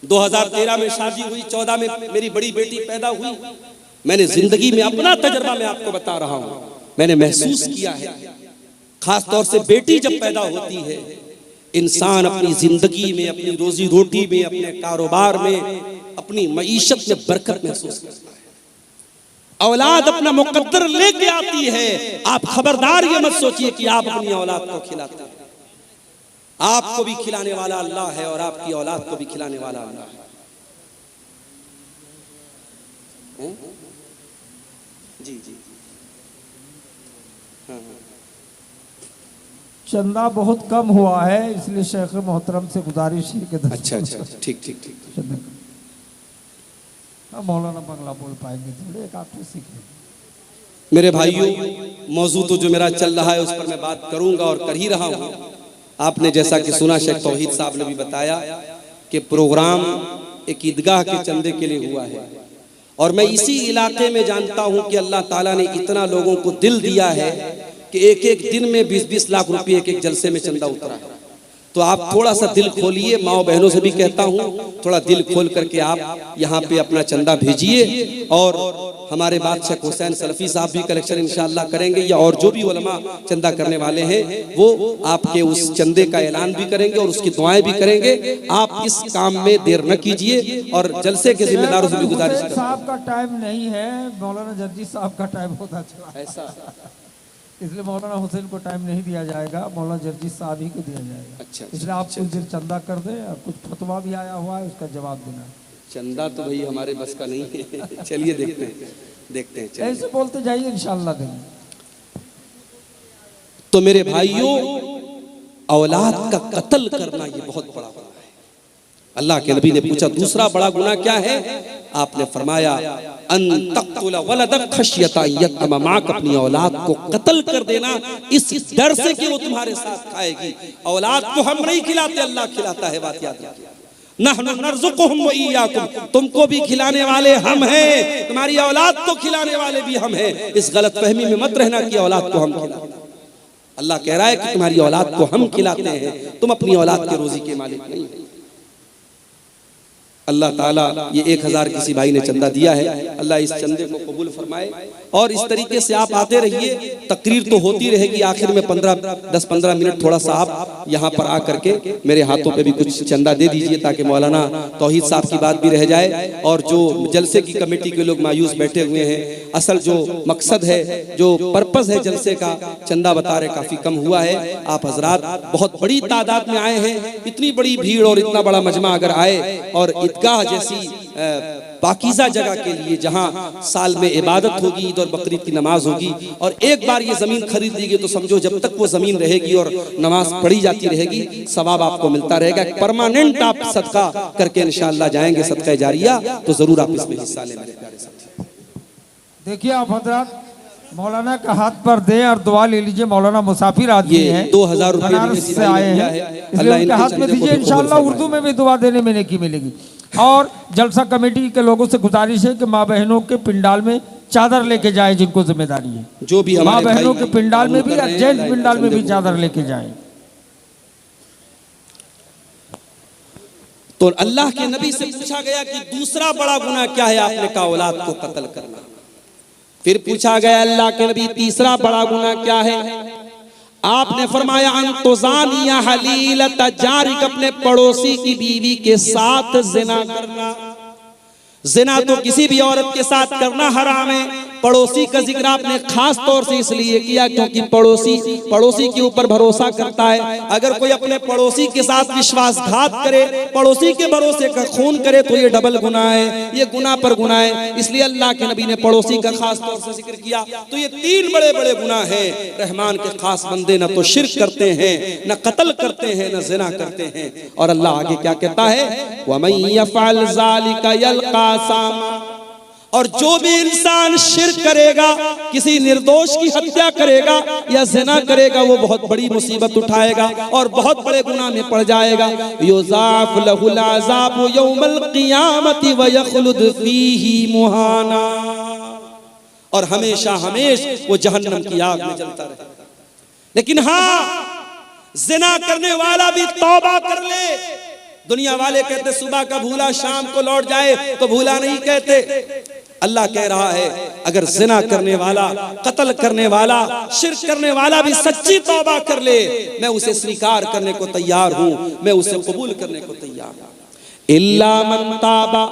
2013 में शादी हुई, 14 में मेरी बड़ी बेटी पैदा हुई। मैंने जिंदगी में अपना तजर्बा मैं आपको बता रहा हूं, मैंने महसूस किया है, खास तौर से बेटी जब पैदा होती है, इंसान अपनी जिंदगी में, अपनी रोजी रोटी में, अपने कारोबार में, अपनी मईशत में बरकत महसूस करता है। औलाद अपना मुकद्दर लेके आती है। आप खबरदार ये मत सोचिए कि आप अपनी औलाद को खिलाते हैं। आपको भी खिलाने वाला अल्लाह है और आपकी औलाद को भी खिलाने वाला अल्लाह है। जी जी हाँ। चंदा बहुत कम हुआ है, इसलिए शेख मोहतरम से गुजारिश है कि अच्छा अच्छा ठीक ठीक ठीक। मौलाना बंगला बोल पाएंगे थोड़े, एक आपसे सीख लेंगे। मेरे भाइयों, मौजू तो जो मेरा चल रहा है उस पर मैं बात करूंगा और कर ही रहा हूं। आपने जैसा कि सुना, शेख तौहीद साहब ने भी बताया कि प्रोग्राम एक ईदगाह के चंदे के लिए हुआ है और मैं इसी इलाके में जानता हूं कि अल्लाह ताला ने इतना लोगों को दिल दिया है कि एक एक दिन में 20-20 लाख रुपए एक एक जलसे में चंदा उतरा है। तो आप थोड़ा सा दिल खोलिए, माओ बहनों से भी कहता हूं, थोड़ा दिल खोल करके आप यहाँ पे अपना चंदा भेजिए और हमारे बादशाह हुसैन सलफी साहब भी कलेक्शन इंशाअल्लाह करेंगे, या और जो भी उलमा चंदा करने वाले हैं वो आपके उस चंदे का ऐलान भी करेंगे और उसकी दुआएं भी करेंगे। आप इस काम में देर न कीजिए और जलसे के जिम्मेदारों से भी गुजारिश करें। साहब का टाइम नहीं है, मौलाना जर्जी साहब का टाइम होता चला ऐसा, इसलिए मौलाना हुसैन को टाइम नहीं दिया जाएगा, मौलाना जर्जी साहब ही को दिया जाएगा। अच्छा, इसलिए आप कुछ देर चंदा कर दें और कुछ फतवा भी आया हुआ है उसका जवाब देना। चंदा तो भाई हमारे बस का नहीं है। चलिए देखते हैं चलिए। ऐसे बोलते जाइए, इंशाअल्लाह देंगे। तो मेरे भाइयों, औलाद का कत्ल करना ये बहुत बड़ा गुनाह है। अल्लाह के नबी ने पूछा दूसरा बड़ा गुनाह क्या है? आपने फरमाया अन तक़तुल वलदक खशियता यतमा माक, अपनी औलाद को कत्ल कर देना इस डर से कि वो तुम्हारे साथ खाएगी। औलाद को हम नहीं खिलाते, अल्लाह खिलाता है, बात याद रखिए। नहनु नर्ज़ुकुहुम व इय्याकुम, तुमको भी खिलाने वाले हम हैं, तुम्हारी औलाद को खिलाने वाले भी हम हैं। इस गलत फहमी में मत रहना कि औलाद को हम खिलाते हैं। अल्लाह कह रहा है कि तुम्हारी औलाद को हम खिलाते हैं, तुम अपनी औलाद के रोजी के मालिक नहीं हो। अल्लाह ताला ये 1000 किसी भाई ने चंदा दिया है, अल्लाह इस चंदे को कबूल फरमाए और इस तरीके से आप आते रहिए। तकरीर तो होती रहेगी, आखिर में 10-15 मिनट थोड़ा सा आप यहाँ पर आकर के मेरे हाथों पे भी कुछ चंदा दे दीजिए ताकि मौलाना तौहीद साहब की बात भी रह जाए और जो जलसे की कमेटी के लोग मायूस बैठे हुए हैं, असल जो मकसद है, जो पर्पज़ है जलसे का, चंदा बता रहे काफ़ी कम हुआ है। आप हजरात बहुत बड़ी तादाद में आए हैं, इतनी बड़ी भीड़ और इतना बड़ा मजमा अगर आए और ईदगाह जैसी पाकीज़ा जगह के लिए जहां साल में इबादत होगी, ईद और बकरीद की नमाज होगी और एक बार ये ज़मीन खरीद ली गई तो समझो जब तक वो ज़मीन रहेगी और नमाज पढ़ी जाती रहेगी, सवाब आपको मिलता रहेगा। परमानेंट आप सदका करके इंशाअल्लाह जाएंगे, सदका जारिया, तो ज़रूर आप इसमें हिस्सा लें मेरे प्यारे साथी। देखिए आप हजरात मौलाना का हाथ पर दें और दुआ ले लीजिए। मौलाना मुसाफिर आदमी है, 2000 रुपये से आए हैं, इसलिए उनके हाथ में दीजिए, इंशाअल्लाह उर्दू में भी दुआ देने में नेकी मिलेगी। और जलसा कमेटी के लोगों से गुजारिश है कि माँ बहनों के पिंडाल में चादर लेके जाए, जिनको जिम्मेदारी है, जो भी माँ बहनों के पिंडाल में भी, जेंट्स पिंडाल में भी चादर लेके जाए। तो अल्लाह के नबी से पूछा गया कि दूसरा बड़ा गुनाह क्या है? आपने कहा औलाद को कत्ल करना। फिर पूछा गया अल्लाह के नबी तीसरा बड़ा गुनाह क्या है? आपने फरमाया अंतुजानिया हलीलत जारिक, अपने पड़ोसी की बीवी के साथ जिना करना। जिना तो किसी भी औरत के साथ करना हराम है। पड़ोसी का जिक्र आपने खास तौर से इसलिए किया क्योंकि पड़ोसी के ऊपर भरोसा करता है। अगर कोई अपने पड़ोसी के साथ विश्वासघात करे, पड़ोसी के भरोसे का खून करे तो ये डबल गुनाह है, ये गुनाह पर गुनाह है। इसलिए अल्लाह के नबी ने पड़ोसी का खास तौर से जिक्र किया। तो ये 3 बड़े बड़े गुनाह हैं। रहमान के खास बंदे न तो शिर्क करते हैं, न कत्ल करते हैं, न जिना करते हैं। और अल्लाह आगे क्या कहता है? वमन यफअल ज़ालिका यल्का सामा, और जो भी इंसान शिर्क करेगा, किसी निर्दोष की हत्या करेगा या ज़िना करेगा, वो बहुत बड़ी मुसीबत उठाएगा और बहुत बड़े गुनाह में पड़ जाएगा। युज़ाफ़ लहुल अज़ाबु यौमल क़ियामति व यख़लुद फ़ीही मुहाना, और हमेशा वो जहन्नम की आग में जलता रहे। लेकिन हाँ, ज़िना करने वाला भी तौबा कर ले। दुनिया वाले कहते सुबह का भूला शाम को लौट जाए, तो भूला नहीं कहते। अल्लाह कह रहा है अगर जिना करने वाला, कत्ल करने वाला, शिर्क करने वाला भी सच्ची तौबा कर ले, मैं उसे स्वीकार करने को तैयार हूं, मैं उसे कबूल करने को तैयार हूं। इल्ला मन ताबा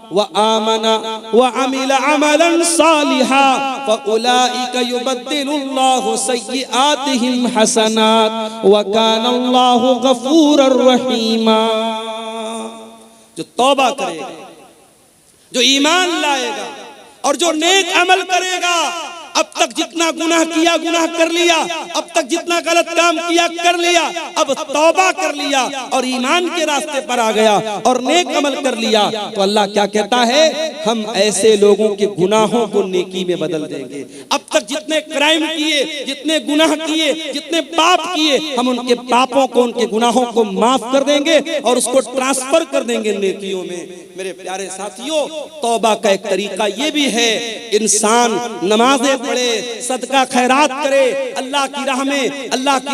व आमना व अमिला अमलन सालिहा फउलाइका युबद्दिलुल्लाहु सय्यिआतिहिम हसनात व काना अल्लाहु गफूरर रहीमा। जो तौबा करेगा, जो ईमान लाएगा और जो नेक अमल करेगा, अब तक जितना गुनाह किया गुनाह कर लिया, अब तक जितना गलत काम किया कर लिया, अब तौबा कर लिया और ईमान के रास्ते पर आ गया और नेक अमल कर लिया, तो अल्लाह क्या कहता है, हम ऐसे लोगों के गुनाहों को नेकी में बदल देंगे। अब तक जितने क्राइम किए, जितने गुनाह किए, जितने पाप किए, हम उनके पापों को, उनके गुनाहों को माफ कर देंगे और उसको ट्रांसफर कर देंगे नेकियों में। मेरे प्यारे साथियों, तौबा का एक तरीका ये भी है, इंसान नमाजें पढ़े, सदका खैरात करे, अल्लाह की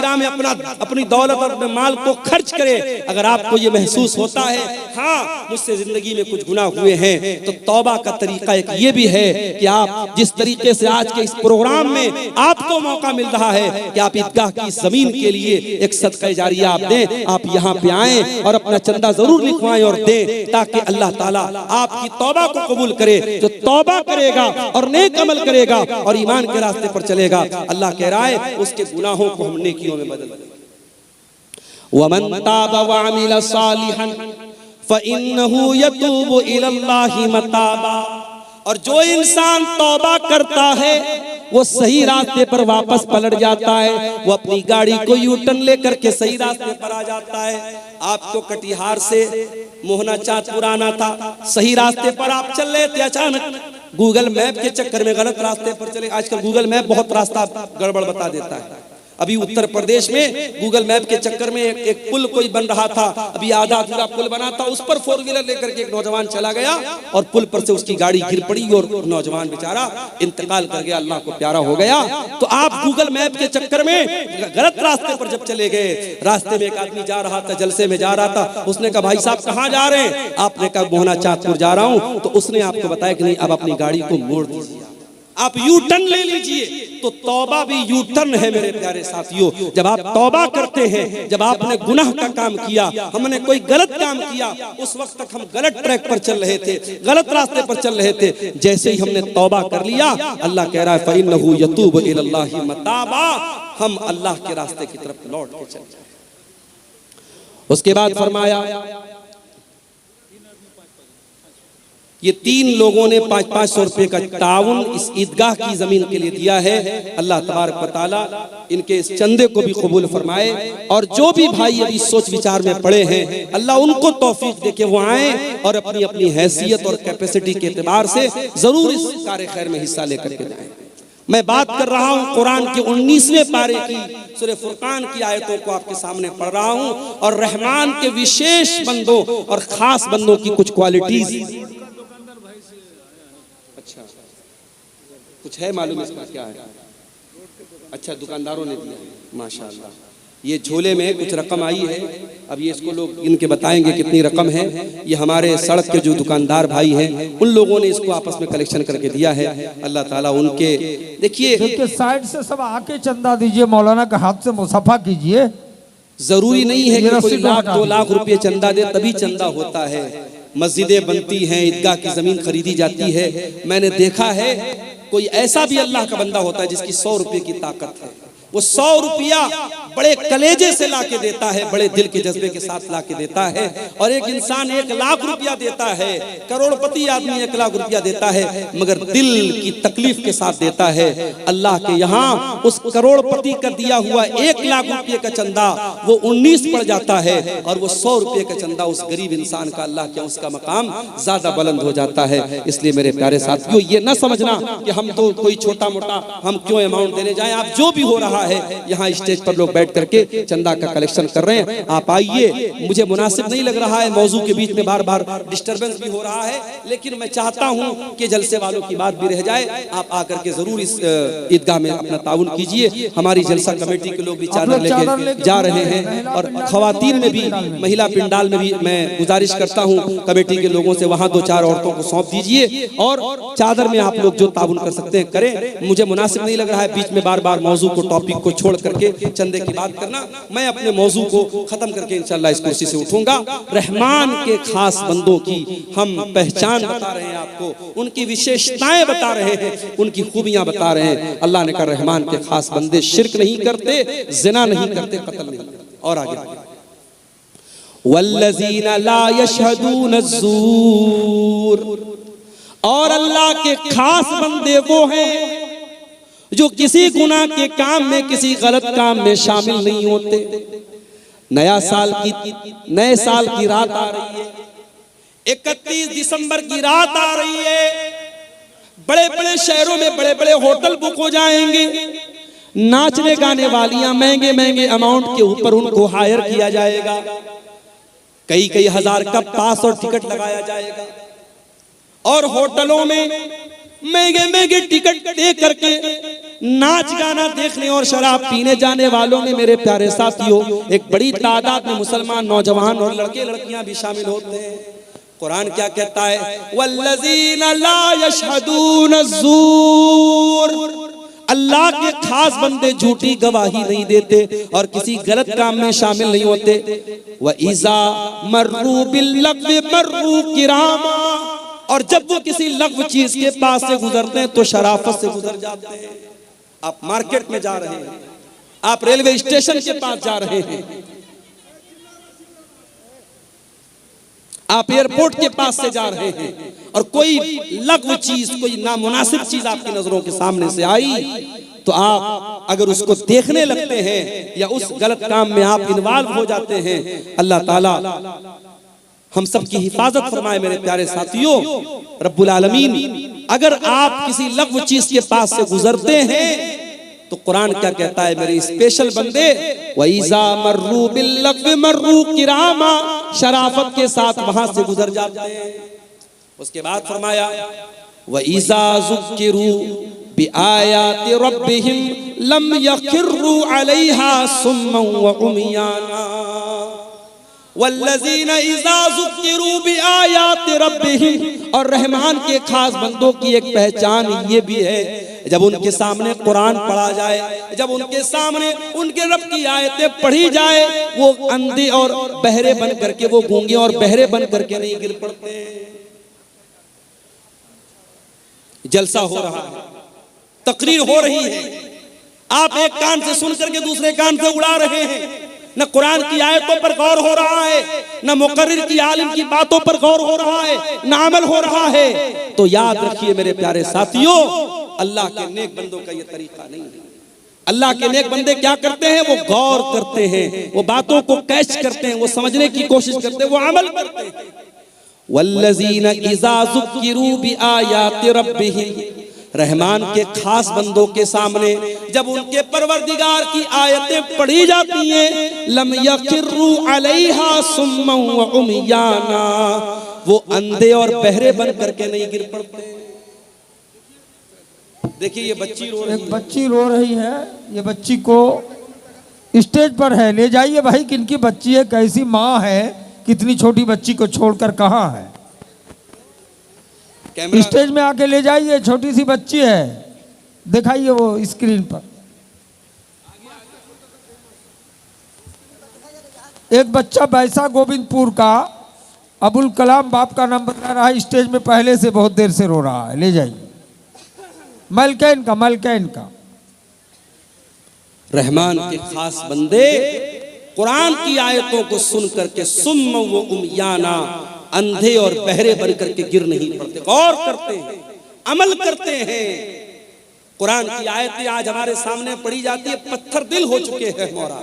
राह में अपनी दौलत और अपने माल को खर्च करे। अगर आपको ये महसूस होता है हाँ मुझसे जिंदगी में कुछ गुनाह हुए हैं, तो तौबा का तरीका एक ये भी है कि आप जिस तरीके से आज के इस प्रोग्राम में आपको मौका मिल रहा है कि आप ईदगाह की जमीन के लिए एक सदका जारिया आप दें, आप यहाँ पे आएं और अपना चंदा जरूर लिखवाएं और दें, ताकि अल्लाह ताला आपकी तौबा को कबूल करे। जो तौबा करेगा और नेक अमल करेगा और ईमान के रास्ते पर चलेगा, अल्लाह कह रहा है उसके गुनाहों को हम नेकियों में बदल देंगे। वमन ताबा व अमिला सालिहन फइन्नहु यतूबु इलल्लाहि मताबा। और जो इंसान तौबा करता है वो सही रास्ते पर वापस पलट जाता है, वो अपनी गाड़ी को यू टर्न लेकर के सही रास्ते पर आ जाता है। आपको कटिहार से मोहना चाँदपुर आना था, सही रास्ते पर आप चल रहे थे, अचानक गूगल मैप के चक्कर में गलत रास्ते पर चले। आजकल गूगल मैप बहुत रास्ता गड़बड़ बता देता है। अभी उत्तर प्रदेश में गूगल मैप के चक्कर में एक पुल कोई बन रहा था, अभी आधा अधूरा पुल बना था, उस पर 4 व्हीलर लेकर के एक नौजवान चला गया और पुल पर से उसकी गाड़ी गिर पड़ी और नौजवान बेचारा इंतकाल कर गया, अल्लाह को प्यारा हो गया। तो आप गूगल मैप के चक्कर में गलत रास्ते पर जब चले गए, रास्ते में एक आदमी जा रहा था, जलसे में जा रहा था, उसने कहा भाई साहब कहाँ जा रहे हैं? आपने कहा मोहना चाँदपुर जा रहा हूँ। तो उसने आपको बताया कि नहीं, अब अपनी गाड़ी को मोड़ दीजिए, आप यू टर्न ले लीजिए। तो तौबा भी यू टर्न है मेरे प्यारे साथियों। जब आप तौबा करते हैं, जब आपने गुनाह का काम किया, हमने कोई गलत काम किया, उस वक्त तक हम गलत ट्रैक पर चल रहे थे, गलत रास्ते पर चल रहे थे, जैसे ही हमने तौबा कर लिया, अल्लाह कह रहा है फइन्नहु यतूबु इलल्लाहि मताबा, हम अल्लाह के रास्ते की तरफ लौट के चल जाए। उसके बाद फरमाया ये 3 लोगों ने 500-500 रुपए का ताउन इस ईदगाह की जमीन के लिए दिया है। अल्लाह तबारक व तआला इनके इस चंदे को भी कबूल फरमाए। और जो भी भाई अभी सोच विचार में पड़े हैं, अल्लाह उनको तौफीक दे के वो आए और अपनी अपनी हैसियत और कैपेसिटी के एतबार से जरूर इस कार्य खैर में हिस्सा लेकर के जाएं। मैं बात कर रहा हूँ कुरान के 19वें पारे की सूरह फुरकान की आयतों को आपके सामने पढ़ रहा हूँ, और रहमान के विशेष बंदों और खास बंदों की कुछ क्वालिटीज। अच्छा, कुछ है मालूम इसका क्या है? अच्छा, दुकानदारों ने दिया, माशाअल्लाह। ये झोले में कुछ रकम आई है, अब ये इसको लोग इनके बताएंगे कितनी रकम है। ये हमारे सड़क के जो दुकानदार भाई हैं, उन लोगों ने इसको आपस में कलेक्शन करके दिया है। अल्लाह ताला उनके, देखिए साइड से सब आके चंदा दीजिए, मौलाना के हाथ से मुसाफा कीजिए। जरूरी नहीं है कि कोई 1-2 लाख रुपए चंदा दे तभी चंदा होता है। मस्जिदें बनती हैं, ईदगाह की जमीन खरीदी जाती है। मैंने देखा है कोई ऐसा भी अल्लाह का बंदा होता है जिसकी 100 रुपए की ताकत है, वो 100 रुपया बड़े कलेजे से लाके देता है, बड़े दिल के जज्बे के साथ लाके देता है। और एक इंसान 1 लाख रुपया देता है, करोड़पति आदमी 1 लाख रुपया देता है, मगर दिल की तकलीफ के साथ देता है। अल्लाह के यहाँ उस करोड़पति का दिया हुआ 1 लाख रुपये का चंदा वो 19 पड़ जाता है, और वो 100 रुपये का चंदा उस गरीब इंसान का अल्लाह के उसका मकाम ज्यादा बुलंद हो जाता है। इसलिए मेरे प्यारे साथियों, ये न समझना कि हम तो कोई छोटा मोटा हम क्यों अमाउंट देने जाए। आप जो भी हो रहा है, यहाँ स्टेज पर लोग बैठ करके चंदा का कलेक्शन कर रहे हैं। आप आइए, मुझे मुनासिब नहीं लग रहा है, मौजू के बीच में बार बार डिस्टरबेंस भी हो रहा है, लेकिन मैं चाहता हूं कि जलसे वालों की बात भी रह जाए। आप आकर के जरूर इस ईदगाह में अपना ताउन कीजिए। हमारी जलसा कमेटी के लोग भी चादर लेके जा रहे हैं, और खवातीन में भी, महिला पिंडाल में भी मैं गुजारिश करता हूं कमेटी के लोगों से, वहां 2-4 औरतों को सौंप दीजिए, और चादर में आप लोग जो ताउन कर सकते हैं करें। मुझे मुनासिब नहीं लग रहा है बीच में बार बार मौजू को, टॉपिक को छोड़ करके चंदे की बात करना। मैं अपने मौजू को खत्म करके इंशाल्लाह इस कुर्सी से उठूंगा। रहमान के खास बंदों की हम पहचान बता रहे हैं आपको, उनकी विशेषताएं बता रहे हैं, उनकी खूबियां बता रहे हैं। अल्लाह ने कहा रहमान के खास बंदे शिर्क नहीं करते, जिना नहीं करते, कत्ल नहीं करते। और आगे वल्लज़ीना ला यशहदून अज़्ज़ूर, और अल्लाह के खास बंदे वो हैं जो किसी गुनाह के काम में, किसी गलत काम में शामिल नहीं होते। नए साल की रात आ रही है, 31 दिसंबर की रात आ रही है। बड़े बड़े शहरों में बड़े बड़े होटल बुक हो जाएंगे, नाचने गाने वालियां महंगे महंगे अमाउंट के ऊपर उनको हायर किया जाएगा, कई हजार का पास और टिकट लगाया जाएगा, और होटलों में महंगे महंगे टिकट दे करके नाच गाना देखने और शराब पीने जाने वालों में मेरे प्यारे साथियों एक बड़ी तादाद में मुसलमान नौजवान और लड़के लड़कियां भी शामिल होते हैं। कुरान क्या कहता है? वल्लज़ीना ला यशहदून अज़्ज़ूर, अल्लाह के खास बंदे झूठी गवाही नहीं देते और किसी गलत काम में शामिल नहीं होते। व इज़ा मर्रू बिल्लग़्वी मर्रू किरामा, और जब वो किसी लग़्व चीज के पास से गुजरते हैं तो शराफत से गुजर जाते हैं। आप मार्केट में जा रहे हैं, आप रेलवे स्टेशन के पास जा रहे हैं, आप एयरपोर्ट के पास से जा रहे हैं, और कोई लग़्व चीज, कोई नामुनासिब चीज आपकी नजरों के सामने से आई, तो आप अगर उसको देखने लगते हैं या उस गलत काम में आप इन्वॉल्व हो जाते हैं, अल्लाह ताला हम सब की हिफाजत फरमाए। मेरे प्यारे साथियों, रब्बुल आलमीन, अगर आप किसी लग़्व चीज के पास से गुजरते हैं तो कुरान क्या कहता है? मेरे स्पेशल बंदे, वइज़ा मर्रू बिल्लग़्वी मर्रू किरामा, शराफत के साथ वहां से गुजर जाते हैं। उसके बाद फरमाया वइज़ा ज़ुक्किरू बिआयाति रब्बिहिम लम यखिर्रू अलैहा सुम्मन व उमियाना, वल्लज़ीना इज़ा ज़ुक्किरू बिआयाति रब्बिहिम, और रहमान के खास बंदों की एक पहचान ये भी है, जब उनके सामने कुरान पढ़ा जाए, जब उनके सामने उनके रब की आयतें पढ़ी जाए, वो अंधे और बहरे बन करके, वो गूंगे और बहरे बन करके नहीं गिर पड़ते। जलसा हो रहा है, तकरीर हो रही है, आप एक कान से सुन करके दूसरे कान से उड़ा रहे हैं, न कुरान की आयतों पर गौर हो रहा है, न मुकर्रिर की आलिम की बातों पर गौर हो रहा है, न अमल हो रहा है। तो याद रखिए मेरे प्यारे साथियों, अल्लाह के नेक बंदों का ये तरीका नहीं है। अल्लाह के नेक बंदे क्या करते हैं? वो गौर करते हैं, वो बातों को कैच करते हैं, वो समझने की कोशिश करते हैं, वो अमल करते हैं। वल्लज़ीना इज़ा ज़ुक्किरू बिआयाति रब्बिहिम, रहमान के खास बंदों के सामने जब उनके परवरदिगार की आयतें पढ़ी जाती हैं, लम यखिर्रू अलैहा सुम्मन व उमियाना, वो अंधे और बहरे बन करके नहीं गिर पड़ते। देखिए ये बच्ची रो रही है, बच्ची रो रही है, ये बच्ची को स्टेज पर है, ले जाइए भाई, किनकी बच्ची है, कैसी माँ है, कितनी छोटी बच्ची को छोड़कर कहाँ है? स्टेज में आके ले जाइए, छोटी सी बच्ची है, दिखाइए वो स्क्रीन पर। एक बच्चा बैसा गोविंदपुर का, अबुल कलाम बाप का नाम बता रहा है, स्टेज में पहले से बहुत देर से रो रहा है, ले जाइए। मलकैन का रहमान के खास बंदे कुरान की आयतों को सुन करके सुम्म व उमियाना, अंधे और बहरे बन करके गिर नहीं पड़ते, गौर करते हैं, अमल करते हैं। कुरान की आयतें आज हमारे सामने पढ़ी जाती है, पत्थर दिल हो चुके हैं मोरा।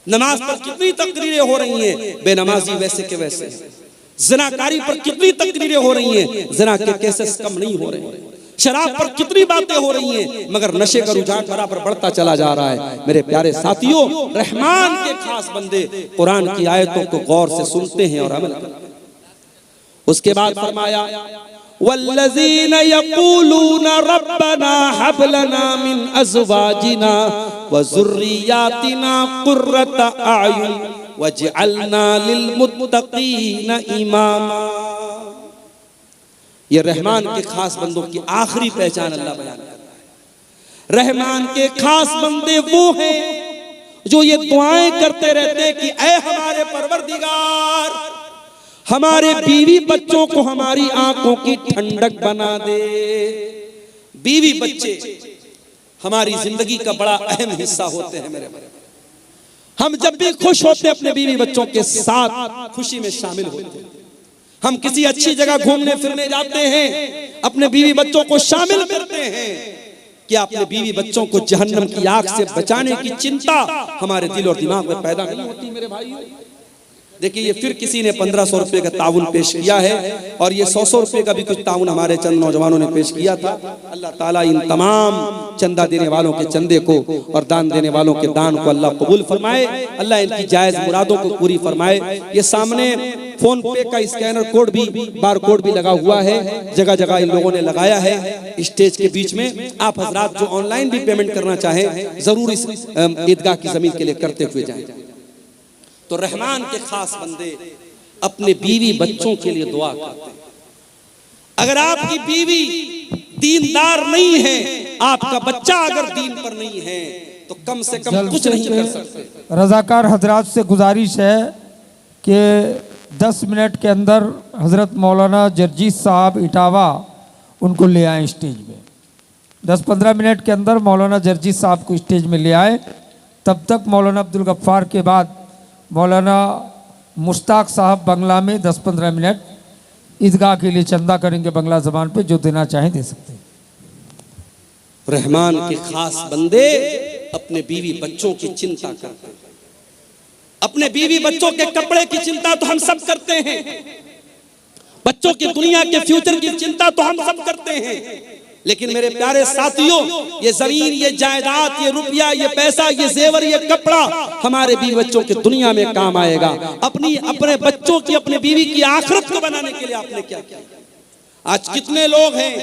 नमाज पर कितनी तकरीरें हो रही हैं, बेनमाजी वैसे के वैसे। ज़िनाकारी पर कितनी तकरीरें हो रही हैं, ज़िना के केसेस कम नहीं हो रहे हैं। शराब पर कितनी बातें हो रही हैं, मगर नशे का रुझान बराबर बढ़ता चला जा रहा है। मेरे प्यारे साथियों, रहमान के खास बंदे कुरान की आयतों को गौर से सुनते हैं और अमल करते हैं। उसके बाद फरमाया वल्लज़ीना यक़ूलूना रब्बना हब लना मिन अज़वाजिना व ज़ुर्रिय्यातिना क़ुर्रता अयुन वजअलना लिलमुत्तक़ीना इमामा। ये रहमान के खास बंदों की आखिरी पहचान अल्लाह बयान कर रहा है। रहमान के खास बंदे वो हैं जो ये दुआएं करते रहते कि ऐ हमारे परवरदिगार, हमारे बीवी बच्चों को हमारी आंखों की ठंडक बना दे। बीवी बच्चे हमारी जिंदगी का बड़ा अहम हिस्सा होते हैं मेरे भाई। हम जब भी खुश होते हैं अपने बीवी बच्चों के साथ खुशी में शामिल होते हैं। हम किसी अच्छी जगह घूमने फिरने जाते हैं, अपने बीवी बच्चों को शामिल करते हैं। क्या अपने बीवी बच्चों को जहन्नम की आग से बचाने की चिंता हमारे दिल और दिमाग में पैदा नहीं होती मेरे भाइयों? देखिए, ये फिर किसी ने 1500 रुपए का ताउन पेश किया है और ये 100 रुपए का भी कुछ ताउन हमारे चंद नौजवानों ने पेश किया था। अल्लाह ताला इन तमाम चंदा देने वालों के चंदे को और दान देने वालों के दान को अल्लाह कबूल फरमाए। अल्लाह इनकी जायज मुरादों को पूरी फरमाए। ये सामने फोन पे का स्कैनर कोड भी, बार कोड भी लगा हुआ है, जगह जगह इन लोगों ने लगाया है स्टेज के बीच में। आप हजरात जो ऑनलाइन भी पेमेंट करना चाहें जरूर इस ईदगाह की जमीन के लिए करते हुए जाएं। तो रहमान के खास बंदे अपने बीवी बच्चों के लिए दुआ करते हैं। अगर आपकी बीवी दीनदार नहीं है, आपका बच्चा अगर दीन पर नहीं है, तो कम से कम कुछ नहीं कर सकते। रजाकार हजरात से गुजारिश है कि 10 मिनट के अंदर हजरत मौलाना जर्जीस साहब इटावा उनको ले आए स्टेज में। 10-15 मिनट के अंदर मौलाना जर्जीस साहब को स्टेज में ले आए। तब तक मौलाना अब्दुल गफ्फार के बाद मौलाना मुश्ताक साहब बंगला में 10-15 मिनट ईदगाह के लिए चंदा करेंगे बंगला ज़बान पे, जो देना चाहें दे सकते हैं। रहमान के खास बंदे अपने बीवी बच्चों की चिंता करते हैं। अपने बीवी बच्चों के कपड़े की चिंता तो हम सब करते हैं, बच्चों की दुनिया के फ्यूचर की चिंता तो हम सब करते हैं, लेकिन मेरे प्यारे साथियों, ये जमीन, ये जायदाद, ये रुपया, ये पैसा, ये जेवर, ये कपड़ा हमारे बीवी बच्चों की दुनिया में काम आएगा। अपने बच्चों की, अपने बीवी की आखिरत को बनाने के लिए आपने क्या किया? आज कितने लोग हैं,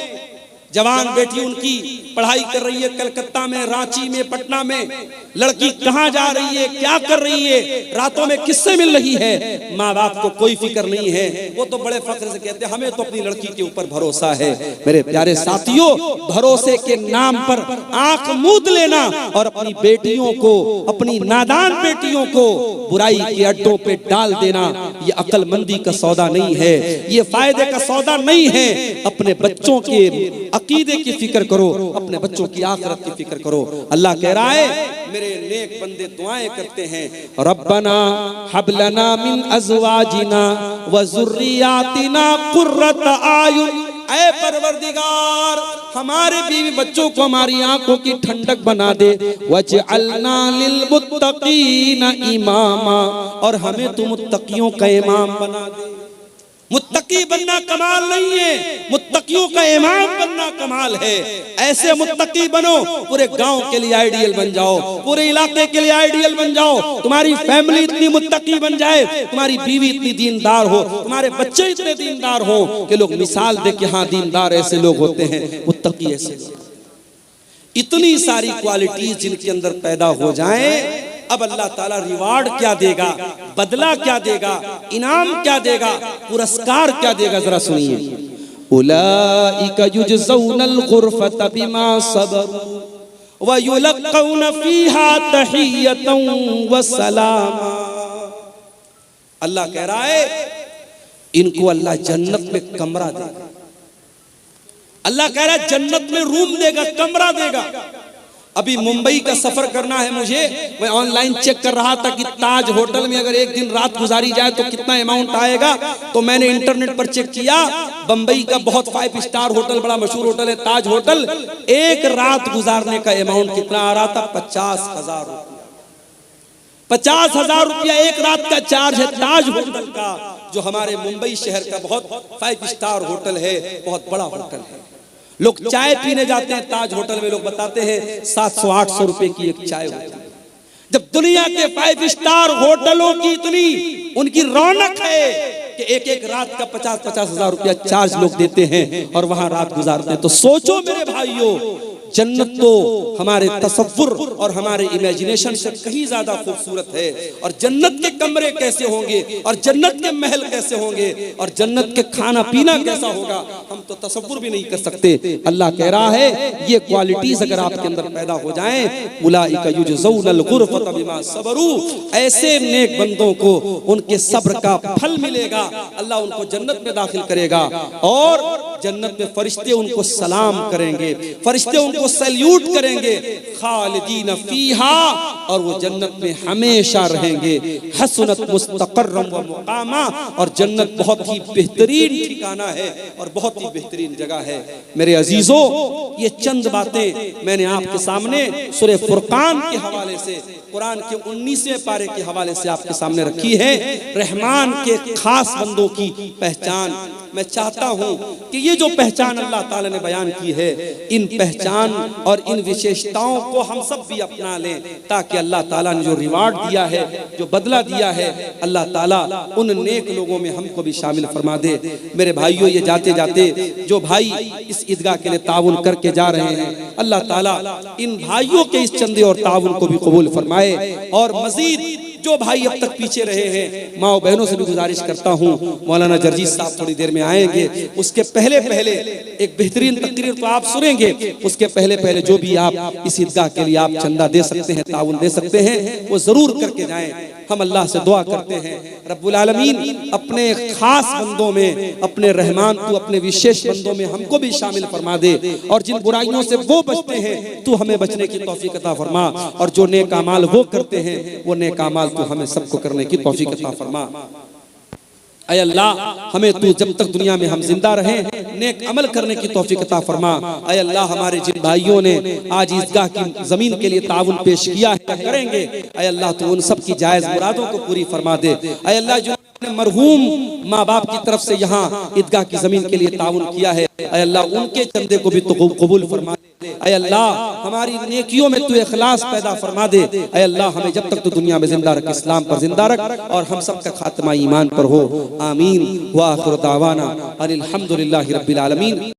जवान बेटी उनकी पढ़ाई कर रही है कलकत्ता में, रांची में, पटना में, लड़की कहाँ जा रही है, क्या कर रही है, रातों में किससे मिल रही है, माँ बाप को कोई फिक्र नहीं है। वो तो बड़े फख्र से कहते हैं हमें तो अपनी लड़की के ऊपर भरोसा है। मेरे प्यारे साथियों, भरोसे के नाम पर आंख मूंद लेना और अपनी बेटियों को, अपनी नादान बेटियों को बुराई के अड्डों पे डाल देना, ये अक्लमंदी का सौदा नहीं है, ये फायदे का सौदा नहीं है। अपने बच्चों के अकीदे की फिक्र करो, अपने बच्चों की आखिरत की फिक्र करो। अल्लाह कह रहा है, मेरे नेक बंदे दुआएं करते हैं, रब्बना हब लना मिन अज़वाजिना व ज़ुर्रिय्यातिना क़ुर्रता आयुन। ऐ परवरदिगार, हमारे बीवी बच्चों को हमारी आंखों की ठंडक बना दे, वजअलना लिलमुत्तक़ीना इमामा, और हमें तू मुत्तकियों का इमाम बना दे। मुत्तकी बनना कमाल नहीं है, मुत्तकियों का इमाम बनना कमाल है। ऐसे मुत्तकी बनो, पूरे गांव के लिए आइडियल बन जाओ, पूरे इलाके के लिए आइडियल बन जाओ। तुम्हारी फैमिली इतनी मुत्तकी बन जाए, तुम्हारी बीवी इतनी दीनदार हो, तुम्हारे बच्चे इतने दीनदार हो कि लोग मिसाल दे कि हाँ, दीनदार ऐसे लोग होते हैं, मुत्तकी ऐसे लोग। इतनी सारी क्वालिटीज जिनके अंदर पैदा हो जाएं, अब अल्लाह ताला रिवार्ड क्या देगा, बदला क्या देगा, इनाम क्या देगा, पुरस्कार क्या देगा, जरा सुनिए। उलाइका युजज़ौनल गुरफता बिमा सबरू व युलक़ौन फीहा तहियतन व सलामा। अल्लाह कह रहा है, इनको अल्लाह जन्नत में कमरा देगा। अल्लाह कह रहा है जन्नत में रूम देगा, कमरा देगा। अभी मुंबई का सफर करना है मुझे, मैं ऑनलाइन चेक कर रहा था कि ताज होटल में अगर एक दिन रात गुजारी जाए तो कितना अमाउंट आएगा। तो मैंने इंटरनेट पर चेक किया, बंबई का बहुत 5 स्टार होटल, बड़ा मशहूर होटल है ताज होटल, एक रात गुजारने का अमाउंट कितना आ रहा था? 50,000 रुपया। 50,000 रुपया एक रात का चार्ज है ताज होटल का, जो हमारे मुंबई शहर का बहुत 5 स्टार होटल है, बहुत बड़ा होटल है। लोग चाय पीने जाते हैं ताज होटल में, लोग बताते हैं 700-800 रुपए की एक चाय होती है। जब दुनिया के 5 स्टार होटलों की इतनी उनकी रौनक है कि एक एक रात का 50-50 हजार रुपया चार्ज लोग देते हैं और वहां रात गुजारते हैं, तो सोचो मेरे भाइयों, जन्नत तो हमारे तसव्वुर और हमारे इमेजिनेशन से कहीं ज्यादा खूबसूरत है। और जन्नत के कमरे कैसे होंगे, और जन्नत के महल कैसे होंगे, और जन्नत के खाना पीना कैसा होगा, हम तो तसव्वुर भी नहीं कर सकते। अल्लाह कह रहा है ये क्वालिटीज अगर आपके अंदर पैदा हो जाएं, उलाइका युजज़ौनल गुरफत बिमा सबरू, ऐसे नेक बंदों को उनके सब्र का फल मिलेगा, अल्लाह उनको जन्नत में दाखिल करेगा और जन्नत में फरिश्ते उनको सलाम करेंगे, फरिश्ते उनको सैल्यूट करेंगे, खालिदीन फीहा, और वो जन्नत में हमेशा रहेंगे। हसनत मुस्तक़र्रम व मुक़ामा, और जन्नत बहुत ही बेहतरीन ठिकाना है और बहुत ही बेहतरीन जगह है। मेरे अजीजों, ये चंद बातें मैंने आपके सामने सूरह फुरकान के हवाले से, कुरान के 19वें पारे के हवाले से आपके सामने रखी है। रहमान के खास बंदों की पहचान, मैं चाहता हूं कि ये जो पहचान अल्लाह ताला ने बयान की है, इन पहचान और इन विशेषताओं को हम सब भी अपना लें, ताकि अल्लाह ताला ने जो रिवार्ड दिया है, जो बदला दिया है, अल्लाह ताला उन नेक लोगों में हमको भी शामिल फरमा दे। मेरे भाइयों, ये जाते जाते जो भाई इस ईदगाह के लिए ताउन करके जा रहे हैं, अल्लाह ताला इन भाइयों के इस चंदे और ताउन को भी कबूल फरमाए। और मजीद जो भाई अब तक पीछे रहे हैं, माँ बहनों से भी गुजारिश करता हूँ, मौलाना जर्जीस साहब थोड़ी देर में आएंगे, उसके पहले पहले एक बेहतरीन तकरीर तो आप सुनेंगे, उसके पहले पहले जो भी आप इस ईदगाह के लिए आप चंदा दे सकते हैं, ताउन दे सकते हैं, वो जरूर करके जाएं। हम अल्लाह से दुआ करते हैं, रब्बुल आलमीन अपने खास बंदों में, अपने रहमान तू अपने विशेष बंदों में हमको भी शामिल फरमा दे, और जिन बुराइयों से वो बचते हैं तू हमें बचने की तौफीक अता फरमा, और जो नेक अमाल वो करते हैं वो नेक अमाल तू हमें सबको करने की तौफीक अता फरमा। ऐ अल्लाह, हमें तू जब तक दुनिया में हम जिंदा रहें नेक अमल करने की तौफीक अता फरमा। ऐ अल्लाह, हमारे जिन भाइयों ने आज ईदगाह की जमीन के लिए ताउन पेश किया है, करेंगे, ऐ अल्लाह तू उन सब की जायज मुरादों को पूरी फरमा दे। ऐ अल्लाह, जो मरहूम माँ बाप की तरफ से यहाँ ईदगाह की जमीन के लिए ताउन किया है, ऐ अल्लाह उनके चंदे को भी तो कबूल फरमा दे। ऐ अल्लाह, हमारी नेकियों में तू इखलास पैदा फरमा दे। ऐ अल्लाह, हमें जब तक तू दुनिया में जिंदा रख, इस्लाम पर जिंदा रख, और हम सब का खात्मा ईमान पर हो। आमीन व आखिर दावाना अनिल हम्दुलिल्लाहि रब्बिल आलमीन।